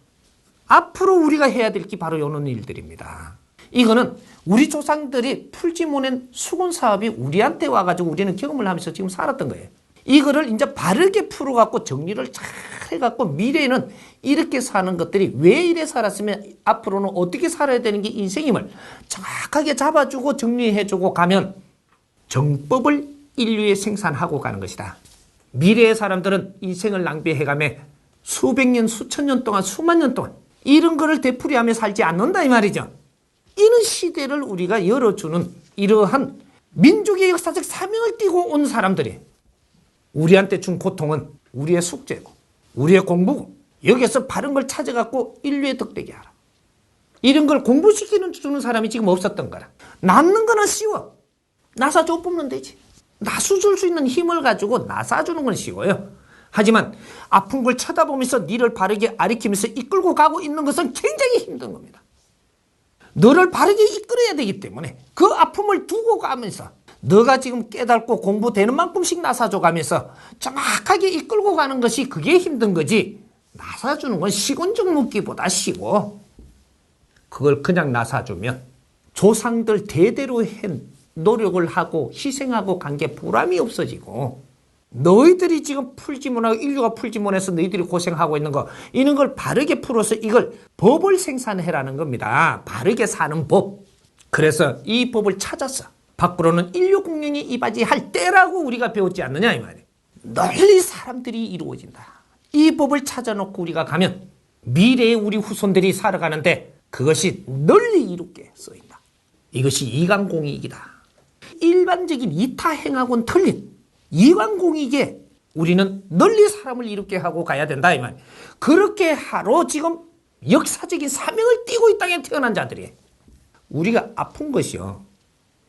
앞으로 우리가 해야 될 게 바로 이런 일들입니다. 이거는 우리 조상들이 풀지 못한 수군 사업이 우리한테 와가지고 우리는 경험을 하면서 지금 살았던 거예요. 이거를 이제 바르게 풀어갖고 정리를 잘 해갖고 미래에는 이렇게 사는 것들이 왜 이래 살았으면 앞으로는 어떻게 살아야 되는 게 인생임을 정확하게 잡아주고 정리해주고 가면 정법을 인류에 생산하고 가는 것이다. 미래의 사람들은 인생을 낭비해가며 수백 년, 수천 년 동안, 수만 년 동안 이런 거를 되풀이하며 살지 않는다 이 말이죠. 이런 시대를 우리가 열어주는 이러한 민족의 역사적 사명을 띠고 온 사람들이 우리한테 준 고통은 우리의 숙제고 우리의 공부고 여기서 바른 걸 찾아갖고 인류의 덕되게 하라. 이런 걸 공부시키는 주는 사람이 지금 없었던 거라. 낳는 거는 쉬워. 나사줘 뽑으면 되지. 나수줄 수 있는 힘을 가지고 나사주는 건 쉬워요. 하지만 아픈 걸 쳐다보면서 니를 바르게 아리키면서 이끌고 가고 있는 것은 굉장히 힘든 겁니다. 너를 바르게 이끌어야 되기 때문에 그 아픔을 두고 가면서 너가 지금 깨닫고 공부되는 만큼씩 나사줘 가면서 정확하게 이끌고 가는 것이 그게 힘든 거지. 나사주는 건 시군적 묶기보다 쉬워. 그걸 그냥 나사주면 조상들 대대로 노력을 하고 희생하고 간 게 보람이 없어지고 너희들이 지금 풀지 못하고 인류가 풀지 못해서 너희들이 고생하고 있는 거 이런 걸 바르게 풀어서 이걸 법을 생산해라는 겁니다. 바르게 사는 법. 그래서 이 법을 찾았어. 밖으로는 인류 공룡이 이바지할 때라고 우리가 배웠지 않느냐 이 말이에요. 널리 사람들이 이루어진다. 이 법을 찾아놓고 우리가 가면 미래의 우리 후손들이 살아가는데 그것이 널리 이롭게 쓰인다. 이것이 이강공익이다. 일반적인 이타행하고는 틀린 이강공익에 우리는 널리 사람을 이롭게 하고 가야 된다 이 말. 그렇게 하러 지금 역사적인 사명을 띠고 이 땅에 태어난 자들이 우리가 아픈 것이요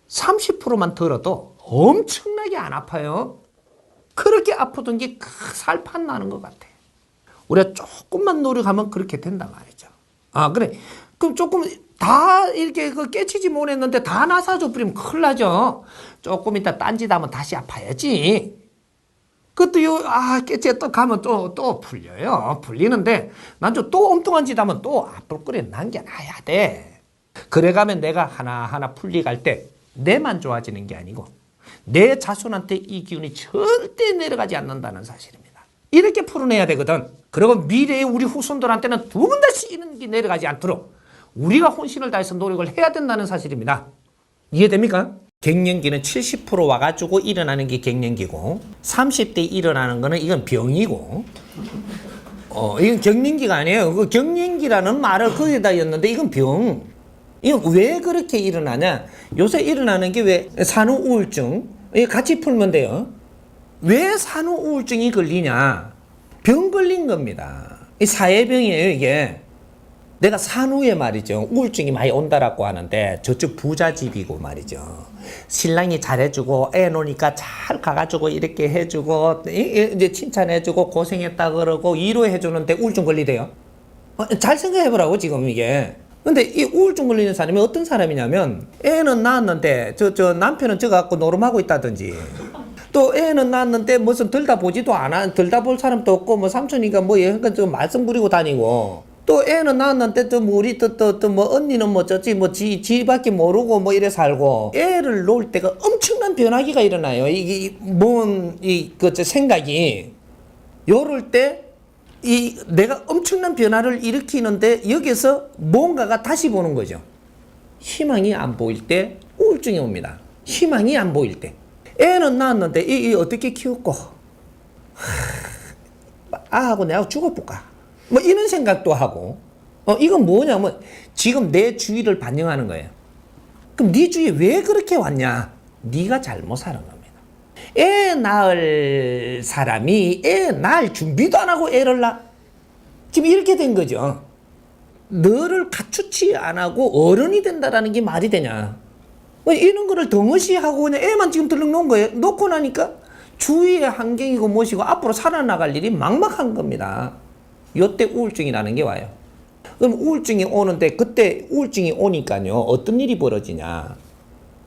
30%만 들어도 엄청나게 안 아파요. 그렇게 아프던 게 살판 나는 것 같아. 우리가 조금만 노력하면 그렇게 된단 말이죠. 아 그래 그럼 조금 다 이렇게 깨치지 못했는데 다 나사줘 버리면 큰일 나죠. 조금 이따 딴짓하면 다시 아파야지. 그것도 깨치에 또 가면 또 풀려요. 풀리는데 난 또 엉뚱한 짓 하면 또 아플 거리 남겨놔야 돼. 그래가면 내가 하나하나 풀리갈 때 내만 좋아지는 게 아니고 내 자손한테 이 기운이 절대 내려가지 않는다는 사실입니다. 이렇게 풀어내야 되거든. 그리고 미래의 우리 후손들한테는 두 번 다시 이런 게 내려가지 않도록 우리가 혼신을 다해서 노력을 해야 된다는 사실입니다. 이해됩니까? 갱년기는 70% 와가지고 일어나는 게 갱년기고 30대 일어나는 거는 이건 병이고 이건 갱년기가 아니에요. 그 갱년기라는 말을 거기다 였는데 이건 병. 이건 왜 그렇게 일어나냐? 요새 일어나는 게 왜 산후 우울증 같이 풀면 돼요. 왜 산후 우울증이 걸리냐? 병 걸린 겁니다. 이 사회병이에요 이게. 내가 산후에 말이죠 우울증이 많이 온다라고 하는데 저쪽 부잣집이고 말이죠 신랑이 잘해주고 애 놓으니까 잘 가가지고 이렇게 해주고 이제 칭찬해주고 고생했다 그러고 위로해주는데 우울증 걸리대요. 잘 생각해보라고 지금 이게. 근데 이 우울증 걸리는 사람이 어떤 사람이냐면 애는 낳았는데 저 남편은 저 갖고 노름하고 있다든지 또 애는 낳았는데 무슨 들다 보지도 않아 들다 볼 사람도 없고 뭐 삼촌이가 뭐 얘가 좀 말썽 부리고 다니고 또 애는 낳았는데 또 뭐 우리 또 뭐 언니는 뭐 저지 뭐 지밖에 모르고 뭐 이래 살고 애를 놓을 때가 엄청난 변화기가 일어나요. 이게 뭔 그 생각이 요럴 때 이 내가 엄청난 변화를 일으키는데 여기서 뭔가가 다시 보는 거죠. 희망이 안 보일 때 우울증이 옵니다. 희망이 안 보일 때 애는 낳았는데 이 어떻게 키웠고 아하고 내가 죽어볼까 뭐 이런 생각도 하고 이건 뭐냐면 지금 내 주위를 반영하는 거예요. 그럼 네 주위에 왜 그렇게 왔냐? 네가 잘못 사는 겁니다. 애 낳을 사람이 애 낳을 준비도 안 하고 애를 낳아. 지금 이렇게 된 거죠. 너를 갖추지 안 하고 어른이 된다라는 게 말이 되냐? 이런 거를 덩어시하고 그냥 애만 지금 들러 놓은 거예요. 놓고 나니까 주위의 환경이고 무엇이고 앞으로 살아나갈 일이 막막한 겁니다. 요때 우울증이 나는 게 와요. 그럼 우울증이 오는데 그때 우울증이 오니까요 어떤 일이 벌어지냐?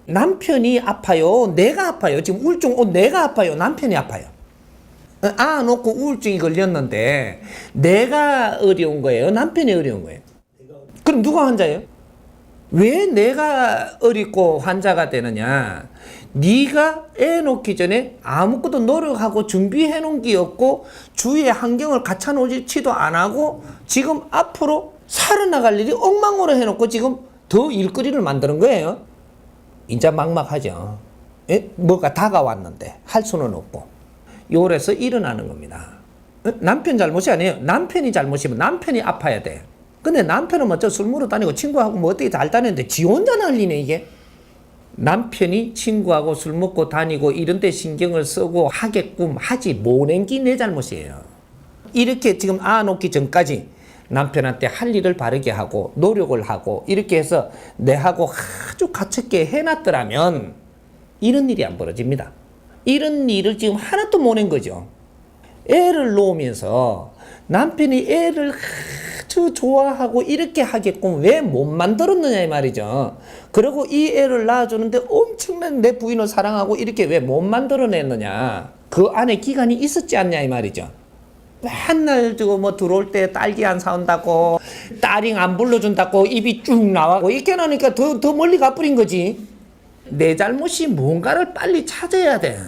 남편이 아파요? 내가 아파요? 지금 우울증 내가 아파요? 남편이 아파요? 놓고 우울증이 걸렸는데 내가 어려운 거예요? 남편이 어려운 거예요? 그럼 누가 환자예요? 왜 내가 어렵고 환자가 되느냐? 네가 애 놓기 전에 아무것도 노력하고 준비해 놓은 게 없고 주위의 환경을 갖춰놓지도 안 하고 지금 앞으로 살아나갈 일이 엉망으로 해놓고 지금 더 일거리를 만드는 거예요. 이제 막막하죠. 뭐가 다가왔는데 할 수는 없고 요래서 일어나는 겁니다. 남편 잘못이 아니에요. 남편이 잘못이면 남편이 아파야 돼. 근데 남편은 뭐 저 술 먹으러 다니고 친구하고 뭐 어떻게 잘 다니는데 지 혼자 난리네 이게. 남편이 친구하고 술 먹고 다니고 이런 데 신경을 쓰고 하게끔 하지 못한 게 내 잘못이에요. 이렇게 지금 놓기 전까지 남편한테 할 일을 바르게 하고 노력을 하고 이렇게 해서 내하고 아주 가깝게 해놨더라면 이런 일이 안 벌어집니다. 이런 일을 지금 하나도 못 낸 거죠. 애를 놓으면서 남편이 애를 아주 좋아하고 이렇게 하게끔 왜 못 만들었느냐 이 말이죠. 그리고 이 애를 낳아주는데 엄청난 내 부인을 사랑하고 이렇게 왜 못 만들어냈느냐. 그 안에 기간이 있었지 않냐 이 말이죠. 맨날 저거 뭐 들어올 때 딸기 안 사온다고 딸잉 안 불러준다고 입이 쭉 나와고 이렇게 나니까 더 멀리 가버린 거지. 내 잘못이 뭔가를 빨리 찾아야 돼.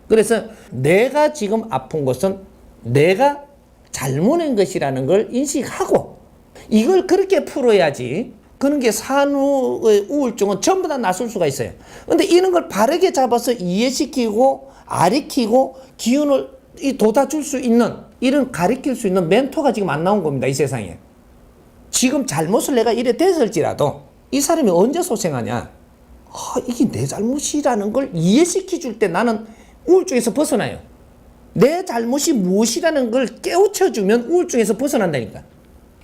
그래서 내가 지금 아픈 것은 내가 잘못한 것이라는 걸 인식하고 이걸 그렇게 풀어야지. 그런 게 산후의 우울증은 전부 다 낫을 수가 있어요. 근데 이런 걸 바르게 잡아서 이해시키고 아리키고 기운을 돋아줄 수 있는 이런 가르칠 수 있는 멘토가 지금 안 나온 겁니다. 이 세상에. 지금 잘못을 내가 이래 됐을지라도 이 사람이 언제 소생하냐. 이게 내 잘못이라는 걸 이해시켜 줄 때 나는 우울증에서 벗어나요. 내 잘못이 무엇이라는 걸 깨우쳐주면 우울증에서 벗어난다니까.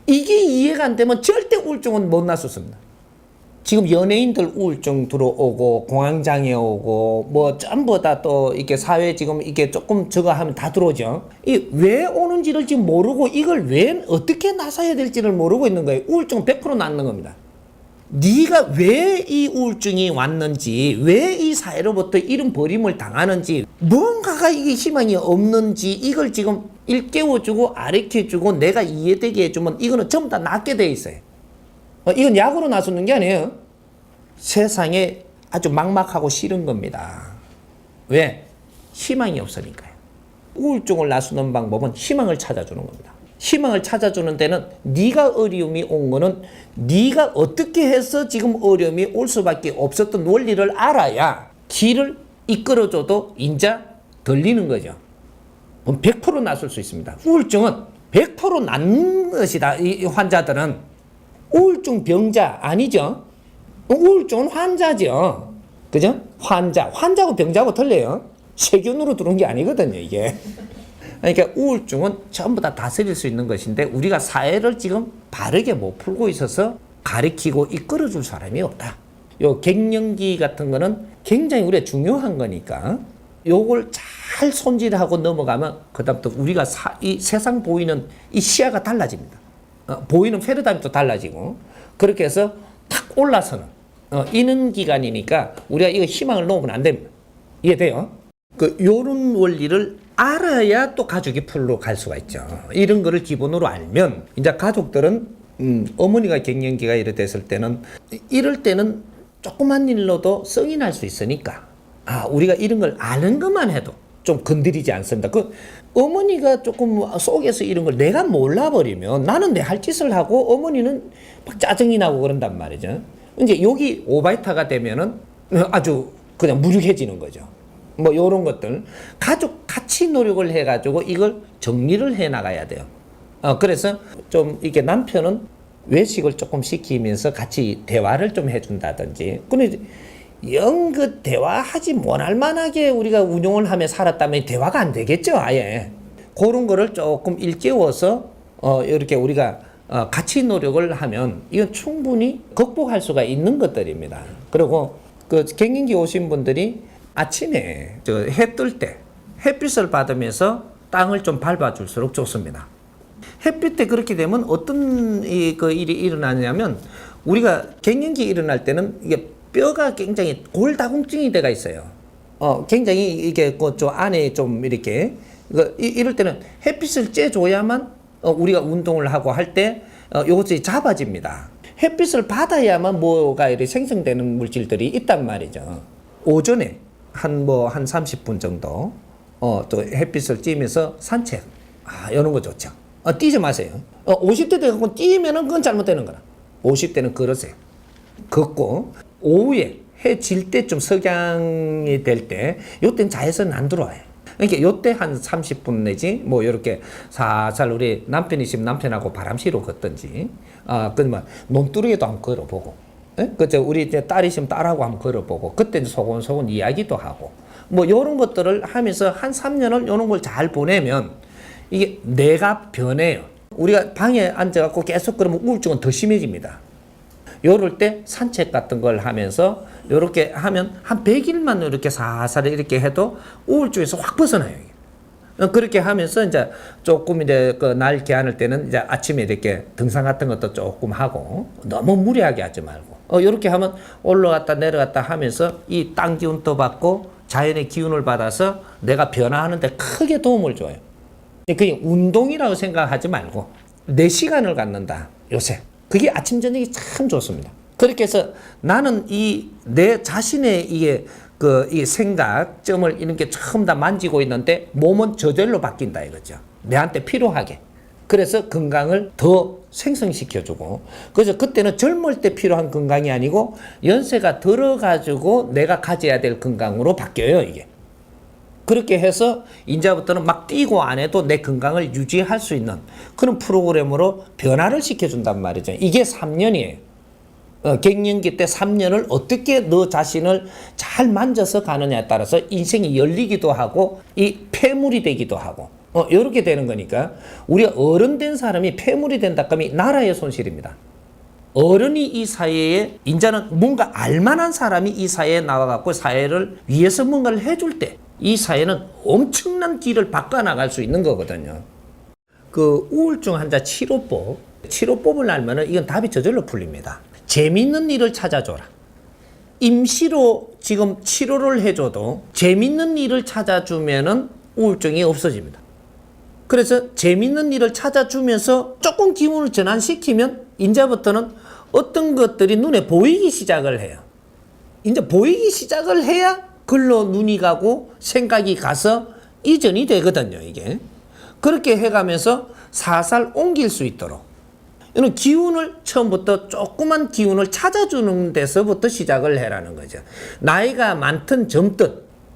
이게 이해가 안 되면 절대 우울증은 못 났었습니다. 지금 연예인들 우울증 들어오고 공황장애 오고 뭐 전부 다 또 이렇게 사회 지금 이게 조금 저거 하면 다 들어오죠. 이 왜 오는지를 지금 모르고 이걸 왜 어떻게 나서야 될지를 모르고 있는 거예요. 우울증은 100% 낫는 겁니다. 네가 왜 이 우울증이 왔는지, 왜 이 사회로부터 이런 버림을 당하는지, 뭔가가 이게 희망이 없는지 이걸 지금 일깨워주고 아르켜주고 내가 이해되게 해주면 이거는 전부 다 낫게 돼 있어요. 이건 약으로 나서는 게 아니에요. 세상에 아주 막막하고 싫은 겁니다. 왜? 희망이 없으니까요. 우울증을 나서는 방법은 희망을 찾아주는 겁니다. 희망을 찾아주는 데는 네가 어려움이 온 거는 네가 어떻게 해서 지금 어려움이 올 수밖에 없었던 원리를 알아야 길을 이끌어줘도 인자 들리는 거죠. 100% 낫을 수 있습니다. 우울증은 100% 낫는 것이다. 이 환자들은 우울증 병자 아니죠. 우울증은 환자죠. 그죠? 환자고 병자고 틀려요. 세균으로 들어온 게 아니거든요, 이게. 그러니까 우울증은 전부 다 다스릴 수 있는 것인데 우리가 사회를 지금 바르게 못 풀고 있어서 가리키고 이끌어줄 사람이 없다. 요 갱년기 같은 거는 굉장히 우리가 중요한 거니까 요걸 잘 손질하고 넘어가면 그다음부터 우리가 이 세상 보이는 이 시야가 달라집니다. 보이는 패러다임도 달라지고 그렇게 해서 탁 올라서는 이는 기간이니까 우리가 이거 희망을 놓으면 안 됩니다. 이해돼요? 요런 원리를 알아야 또 가족이 풀로 갈 수가 있죠. 이런 거를 기본으로 알면 이제 가족들은 어머니가 갱년기가 이래 됐을 때는 이럴 때는 조그만 일로도 성이 날 수 있으니까 우리가 이런 걸 아는 것만 해도 좀 건드리지 않습니다. 어머니가 조금 속에서 이런 걸 내가 몰라버리면 나는 내 할 짓을 하고 어머니는 막 짜증이 나고 그런단 말이죠. 이제 여기 오바이타가 되면은 아주 그냥 무력해지는 거죠. 뭐 요런 것들 가족 같이 노력을 해가지고 이걸 정리를 해 나가야 돼요. 그래서 좀 이게 남편은 외식을 조금 시키면서 같이 대화를 좀 해준다든지. 근데 영 대화하지 못할 만하게 우리가 운용을 하며 살았다면 대화가 안 되겠죠, 아예. 그런 거를 조금 일깨워서 이렇게 우리가 같이 노력을 하면 이건 충분히 극복할 수가 있는 것들입니다. 그리고 갱년기 오신 분들이 아침에 해 뜰 때 햇빛을 받으면서 땅을 좀 밟아줄수록 좋습니다. 햇빛 때 그렇게 되면 어떤 일이 일어나냐면 우리가 갱년기 일어날 때는 이게 뼈가 굉장히 골다공증이 돼가 있어요. 굉장히 이게 저 안에 좀 이렇게 이럴 때는 햇빛을 쬐줘야만 우리가 운동을 하고 할 때 이것이 잡아집니다. 햇빛을 받아야만 뭐가 이렇게 생성되는 물질들이 있단 말이죠. 오전에 한 30분 정도 또 햇빛을 쬐면서 산책 이런 거 좋죠. 뛰지 마세요. 50대 돼갖고 뛰면은 그건 잘못되는 거라. 50대는 걸으세요. 걷고 오후에 해 질 때쯤 석양이 될 때 이때는 자외선은 안 들어와요. 그러니까 요때 한 30분 내지 뭐 이렇게 살살 우리 남편이시면 남편하고 바람시로 걷든지 그러면 논두렁에도 한번 걸어보고 그죠? 우리 이제 딸이시면 딸하고 한번 걸어보고 그때 소곤소곤 이야기도 하고 뭐 요런 것들을 하면서 한 3년을 요런 걸 잘 보내면 이게 뇌가 변해요. 우리가 방에 앉아갖고 계속 그러면 우울증은 더 심해집니다. 요럴 때 산책 같은 걸 하면서 요렇게 하면 한 100일만 이렇게 사살 이렇게 해도 우울증에서 확 벗어나요. 그렇게 하면서 이제 조금 이제 그 날 개안할 때는 이제 아침에 이렇게 등산 같은 것도 조금 하고 너무 무리하게 하지 말고 요렇게 하면 올라갔다 내려갔다 하면서 이 땅 기운도 받고 자연의 기운을 받아서 내가 변화하는데 크게 도움을 줘요. 그게 운동이라고 생각하지 말고 내 시간을 갖는다 요새. 그게 아침 저녁이 참 좋습니다. 그렇게 해서 나는 이 내 자신의 이 생각점을 이렇게 처음 다 만지고 있는데 몸은 저절로 바뀐다 이거죠. 내한테 필요하게. 그래서 건강을 더 생성시켜주고. 그래서 그때는 젊을 때 필요한 건강이 아니고 연세가 들어가지고 내가 가져야 될 건강으로 바뀌어요 이게. 그렇게 해서 이제부터는 막 뛰고 안 해도 내 건강을 유지할 수 있는 그런 프로그램으로 변화를 시켜준단 말이죠. 이게 3년이에요. 갱년기 때 3년을 어떻게 너 자신을 잘 만져서 가느냐에 따라서 인생이 열리기도 하고 이 폐물이 되기도 하고 이렇게 되는 거니까 우리가 어른 된 사람이 폐물이 된다 하면 나라의 손실입니다. 어른이 이 사회에 이제는 뭔가 알만한 사람이 이 사회에 나와갖고 사회를 위해서 뭔가를 해줄 때 이 사회는 엄청난 길을 바꿔나갈 수 있는 거거든요. 그 우울증 환자 치료법을 알면은 이건 답이 저절로 풀립니다. 재밌는 일을 찾아줘라. 임시로 지금 치료를 해줘도 재밌는 일을 찾아주면은 우울증이 없어집니다. 그래서 재밌는 일을 찾아주면서 조금 기분을 전환시키면 이제부터는 어떤 것들이 눈에 보이기 시작을 해요. 이제 보이기 시작을 해야 글로 눈이 가고 생각이 가서 이전이 되거든요, 이게. 그렇게 해가면서 살살 옮길 수 있도록. 이런 기운을 처음부터 조그만 기운을 찾아주는 데서부터 시작을 해라는 거죠. 나이가 많든 젊든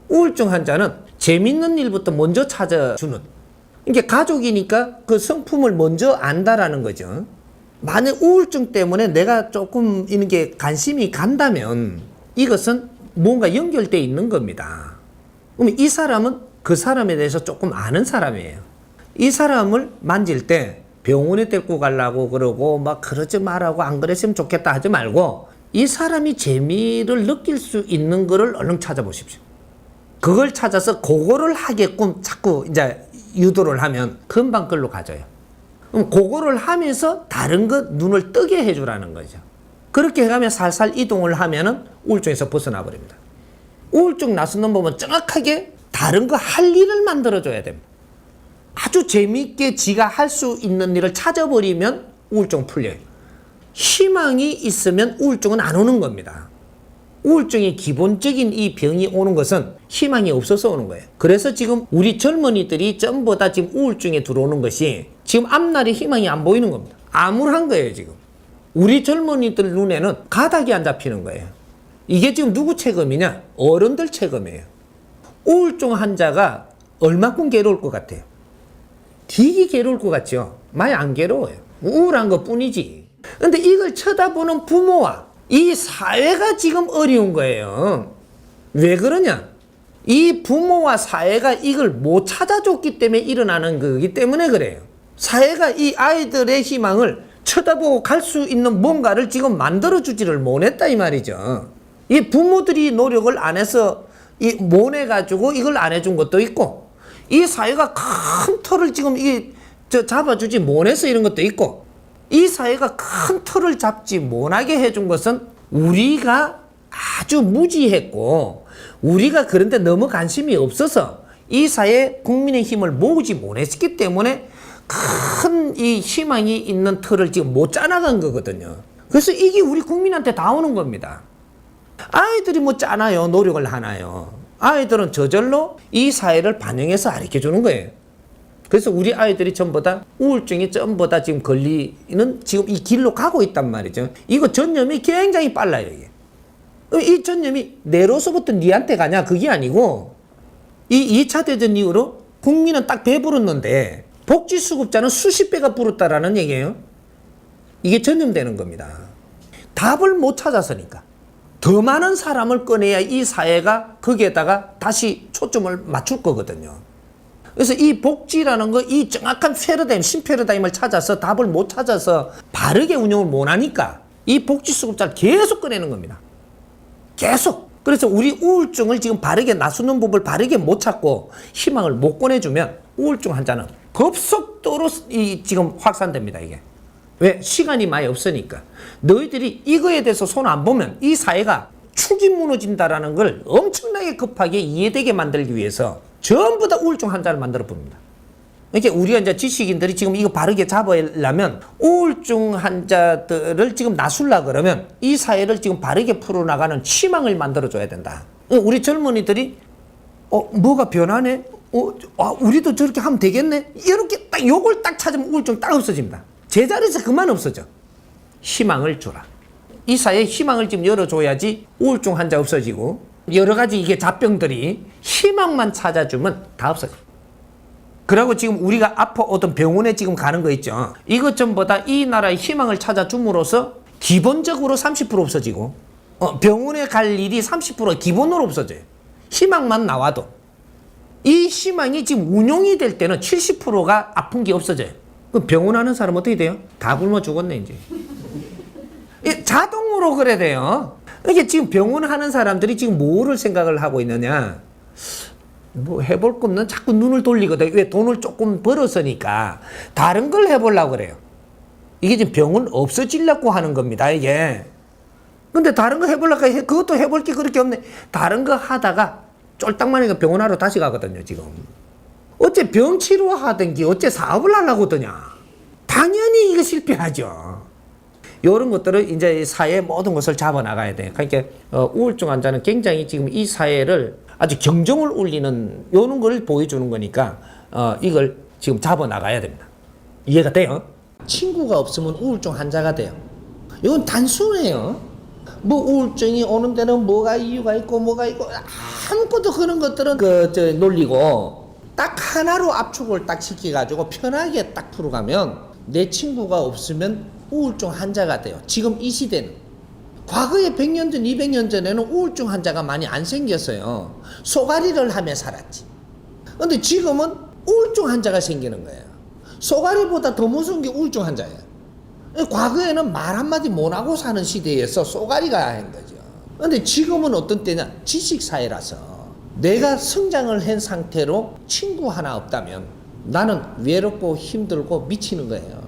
우울증 환자는 재밌는 일부터 먼저 찾아주는. 이게 가족이니까 그 성품을 먼저 안다라는 거죠. 만약 우울증 때문에 내가 조금 이런 게 관심이 간다면 이것은 뭔가 연결되어 있는 겁니다. 그럼 이 사람은 그 사람에 대해서 조금 아는 사람이에요. 이 사람을 만질 때 병원에 데리고 가려고 그러고 막 그러지 말라고 안 그랬으면 좋겠다 하지 말고 이 사람이 재미를 느낄 수 있는 거를 얼른 찾아보십시오. 그걸 찾아서 그거를 하게끔 자꾸 이제 유도를 하면 금방 끌로 가져요. 그럼 그거를 하면서 다른 것 눈을 뜨게 해주라는 거죠. 그렇게 해가면 살살 이동을 하면은 우울증에서 벗어나 버립니다. 우울증 나서는 보면 정확하게 다른 거 할 일을 만들어줘야 됩니다. 아주 재미있게 지가 할 수 있는 일을 찾아버리면 우울증 풀려요. 희망이 있으면 우울증은 안 오는 겁니다. 우울증의 기본적인 이 병이 오는 것은 희망이 없어서 오는 거예요. 그래서 지금 우리 젊은이들이 전부 다 지금 우울증에 들어오는 것이 지금 앞날에 희망이 안 보이는 겁니다. 암울한 거예요, 지금. 우리 젊은이들 눈에는 가닥이 안 잡히는 거예요. 이게 지금 누구 책임이냐? 어른들 책임이에요. 우울증 환자가 얼마큼 괴로울 것 같아요? 되게 괴로울 것 같죠? 많이 안 괴로워요. 우울한 것 뿐이지. 근데 이걸 쳐다보는 부모와 이 사회가 지금 어려운 거예요. 왜 그러냐? 이 부모와 사회가 이걸 못 찾아줬기 때문에 일어나는 거기 때문에 그래요. 사회가 이 아이들의 희망을 쳐다보고 갈 수 있는 뭔가를 지금 만들어주지를 못했다 이 말이죠. 이 부모들이 노력을 안 해서 못해가지고 이걸 안 해준 것도 있고 이 사회가 큰 틀을 지금 잡아주지 못해서 이런 것도 있고 이 사회가 큰 틀을 잡지 못하게 해준 것은 우리가 아주 무지했고 우리가 그런데 너무 관심이 없어서 이 사회 국민의 힘을 모으지 못했기 때문에 큰 이 희망이 있는 틀을 지금 못 짜나간 거거든요. 그래서 이게 우리 국민한테 다 오는 겁니다. 아이들이 뭐 짜나요? 노력을 하나요? 아이들은 저절로 이 사회를 반영해서 가르쳐 주는 거예요. 그래서 우리 아이들이 전부 다 우울증이 전부 다 지금 걸리는 지금 이 길로 가고 있단 말이죠. 이거 전염이 굉장히 빨라요, 이게. 이 전염이 내로서부터 니한테 가냐? 그게 아니고 이 2차 대전 이후로 국민은 딱 배불렀는데 복지수급자는 수십 배가 불었다라는 얘기예요. 이게 전염되는 겁니다. 답을 못 찾아서니까. 더 많은 사람을 꺼내야 이 사회가 거기에다가 다시 초점을 맞출 거거든요. 그래서 이 복지라는 거, 이 정확한 패러다임, 신패러다임을 찾아서 답을 못 찾아서 바르게 운영을 못 하니까 이 복지수급자를 계속 꺼내는 겁니다. 계속. 그래서 우리 우울증을 지금 바르게 나서는 법을 바르게 못 찾고 희망을 못 꺼내주면 우울증 환자는 급속도로 지금 확산됩니다, 이게. 왜? 시간이 많이 없으니까. 너희들이 이거에 대해서 손 안 보면 이 사회가 축이 무너진다라는 걸 엄청나게 급하게 이해되게 만들기 위해서 전부 다 우울증 환자를 만들어 봅니다. 이렇게 우리가 이제 지식인들이 지금 이거 바르게 잡으려면 우울증 환자들을 지금 나술라 그러면 이 사회를 지금 바르게 풀어나가는 희망을 만들어줘야 된다. 우리 젊은이들이 뭐가 변하네? 우리도 저렇게 하면 되겠네? 이렇게 딱 요걸 딱 찾으면 우울증 딱 없어집니다. 제자리에서 그만 없어져. 희망을 주라. 이 사회에 희망을 지금 열어줘야지 우울증 환자 없어지고 여러 가지 이게 잡병들이 희망만 찾아주면 다 없어져. 그리고 지금 우리가 어떤 병원에 지금 가는 거 있죠. 이것 전부 다 이 나라의 희망을 찾아줌으로써 기본적으로 30% 없어지고 병원에 갈 일이 30% 기본으로 없어져요. 희망만 나와도. 이 희망이 지금 운용이 될 때는 70%가 아픈 게 없어져요. 그럼 병원 하는 사람 어떻게 돼요? 다 굶어 죽었네 이제. 자동으로 그래 돼요. 이게 지금 병원 하는 사람들이 지금 뭐를 생각을 하고 있느냐? 뭐 해볼 거 없는 자꾸 눈을 돌리거든. 왜? 돈을 조금 벌었으니까 다른 걸 해보려고 그래요. 이게 지금 병원 없어지려고 하는 겁니다, 이게. 근데 다른 거 해보려고 그것도 해볼 게 그렇게 없네. 다른 거 하다가 쫄딱마니까 병원 하러 다시 가거든요, 지금. 어째 병 치료하든지 어째 사업을 하려고 하더냐. 당연히 이거 실패하죠. 이런 것들을 이제 사회의 모든 것을 잡아나가야 돼요. 그러니까 우울증 환자는 굉장히 지금 이 사회를 아주 경종을 울리는 이런 걸 보여주는 거니까 이걸 지금 잡아나가야 됩니다. 이해가 돼요? 친구가 없으면 우울증 환자가 돼요. 이건 단순해요. 뭐 우울증이 오는 데는 뭐가 이유가 있고 뭐가 있고 아무것도 그런 것들은 놀리고 딱 하나로 압축을 딱 시켜가지고 편하게 딱 풀어가면 내 친구가 없으면 우울증 환자가 돼요. 지금 이 시대는. 과거에 100년 전, 200년 전에는 우울증 환자가 많이 안 생겼어요. 쏘가리를 하며 살았지. 근데 지금은 우울증 환자가 생기는 거예요. 쏘가리보다 더 무서운 게 우울증 환자예요. 과거에는 말 한마디 못하고 사는 시대에서 쏘가리가 한 거죠. 근데 지금은 어떤 때냐? 지식사회라서 내가 성장을 한 상태로 친구 하나 없다면 나는 외롭고 힘들고 미치는 거예요.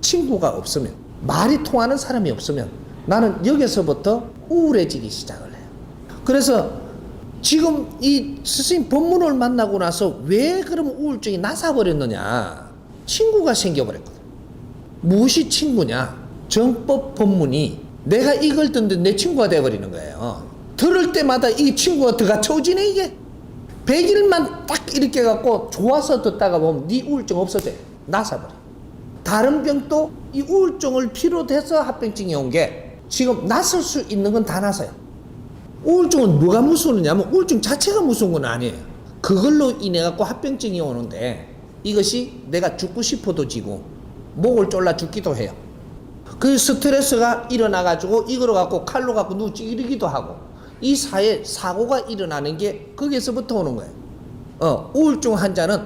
친구가 없으면, 말이 통하는 사람이 없으면 나는 여기서부터 우울해지기 시작을 해요. 그래서 지금 이 스님 법문을 만나고 나서 왜 그럼 우울증이 나서버렸느냐? 친구가 생겨버렸거든. 무엇이 친구냐? 정법 법문이 내가 이걸 듣는데 내 친구가 돼버리는 거예요. 들을 때마다 이 친구가 더 갇혀오지네 이게. 100일만 딱 이렇게 갖고 좋아서 듣다가 보면 네 우울증 없어져요. 나서버려. 다른 병도 이 우울증을 필요로 해서 합병증이 온 게 지금 나설 수 있는 건 다 나서요. 우울증은 뭐가 무서우냐면 우울증 자체가 무서운 건 아니에요. 그걸로 인해 갖고 합병증이 오는데 이것이 내가 죽고 싶어도 지고 목을 졸라 죽기도 해요. 그 스트레스가 일어나 가지고 이거로 갖고 칼로 갖고 누구 찌르기도 하고 이 사회 사고가 일어나는 게 거기에서부터 오는 거예요. 우울증 환자는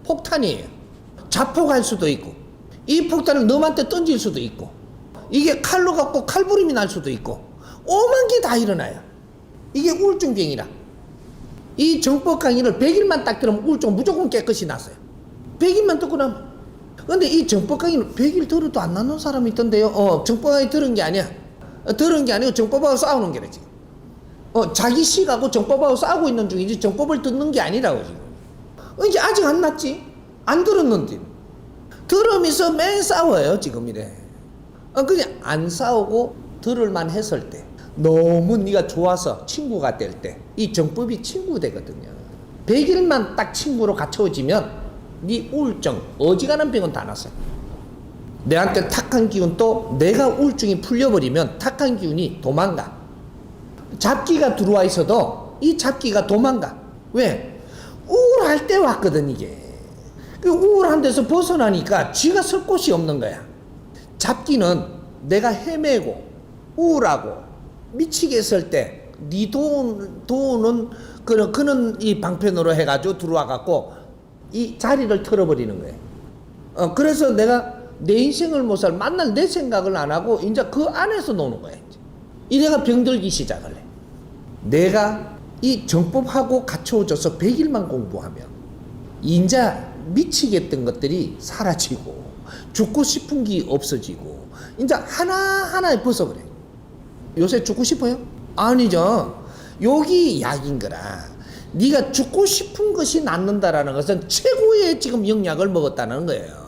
폭탄이에요. 자폭할 수도 있고 이 폭탄을 너한테 던질 수도 있고 이게 칼로 갖고 칼부림이 날 수도 있고 오만 게 다 일어나요. 이게 우울증병이라. 이 정법 강의를 100일만 딱 들으면 우울증 무조건 깨끗이 났어요. 100일만 듣고 나면. 근데 이 정법 강의를 100일 들어도 안 나는 사람이 있던데요. 정법 강의 들은 게 아니야. 들은 게 아니고 정법하고 싸우는 게래 지금. 자기 식하고 정법하고 싸우고 있는 중이지 정법을 듣는 게 아니라고 지금. 이제 아직 안 났지. 안 들었는데. 들으면서 매일 싸워요 지금 이래. 그냥 안 싸우고 들을만 했을 때 너무 네가 좋아서 친구가 될 때 이 정법이 친구 되거든요. 100일만 딱 친구로 갖춰지면 네 우울증 어지간한 병은 다 났어요. 내한테 탁한 기운 또 내가 우울증이 풀려버리면 탁한 기운이 도망가. 잡기가 들어와 있어도 이 잡기가 도망가. 왜? 우울할 때 왔거든 이게. 그 우울한 데서 벗어나니까 지가 설 곳이 없는 거야. 잡기는 내가 헤매고 우울하고 미치게 했을 때 네 돈은 그는 이 방편으로 해가지고 들어와 갖고 이 자리를 털어버리는 거예요. 그래서 내가 내 인생을 못 살, 만날 내 생각을 안 하고 이제 그 안에서 노는 거야. 이래가 병들기 시작을 해. 내가 이 정법하고 갖춰져서 100일만 공부하면 이제 미치겠던 것들이 사라지고 죽고 싶은 게 없어지고 이제 하나하나에 벗어버려. 요새 죽고 싶어요? 아니죠. 여기 약인 거라. 네가 죽고 싶은 것이 낫는다라는 것은 최고의 지금 영약을 먹었다는 거예요.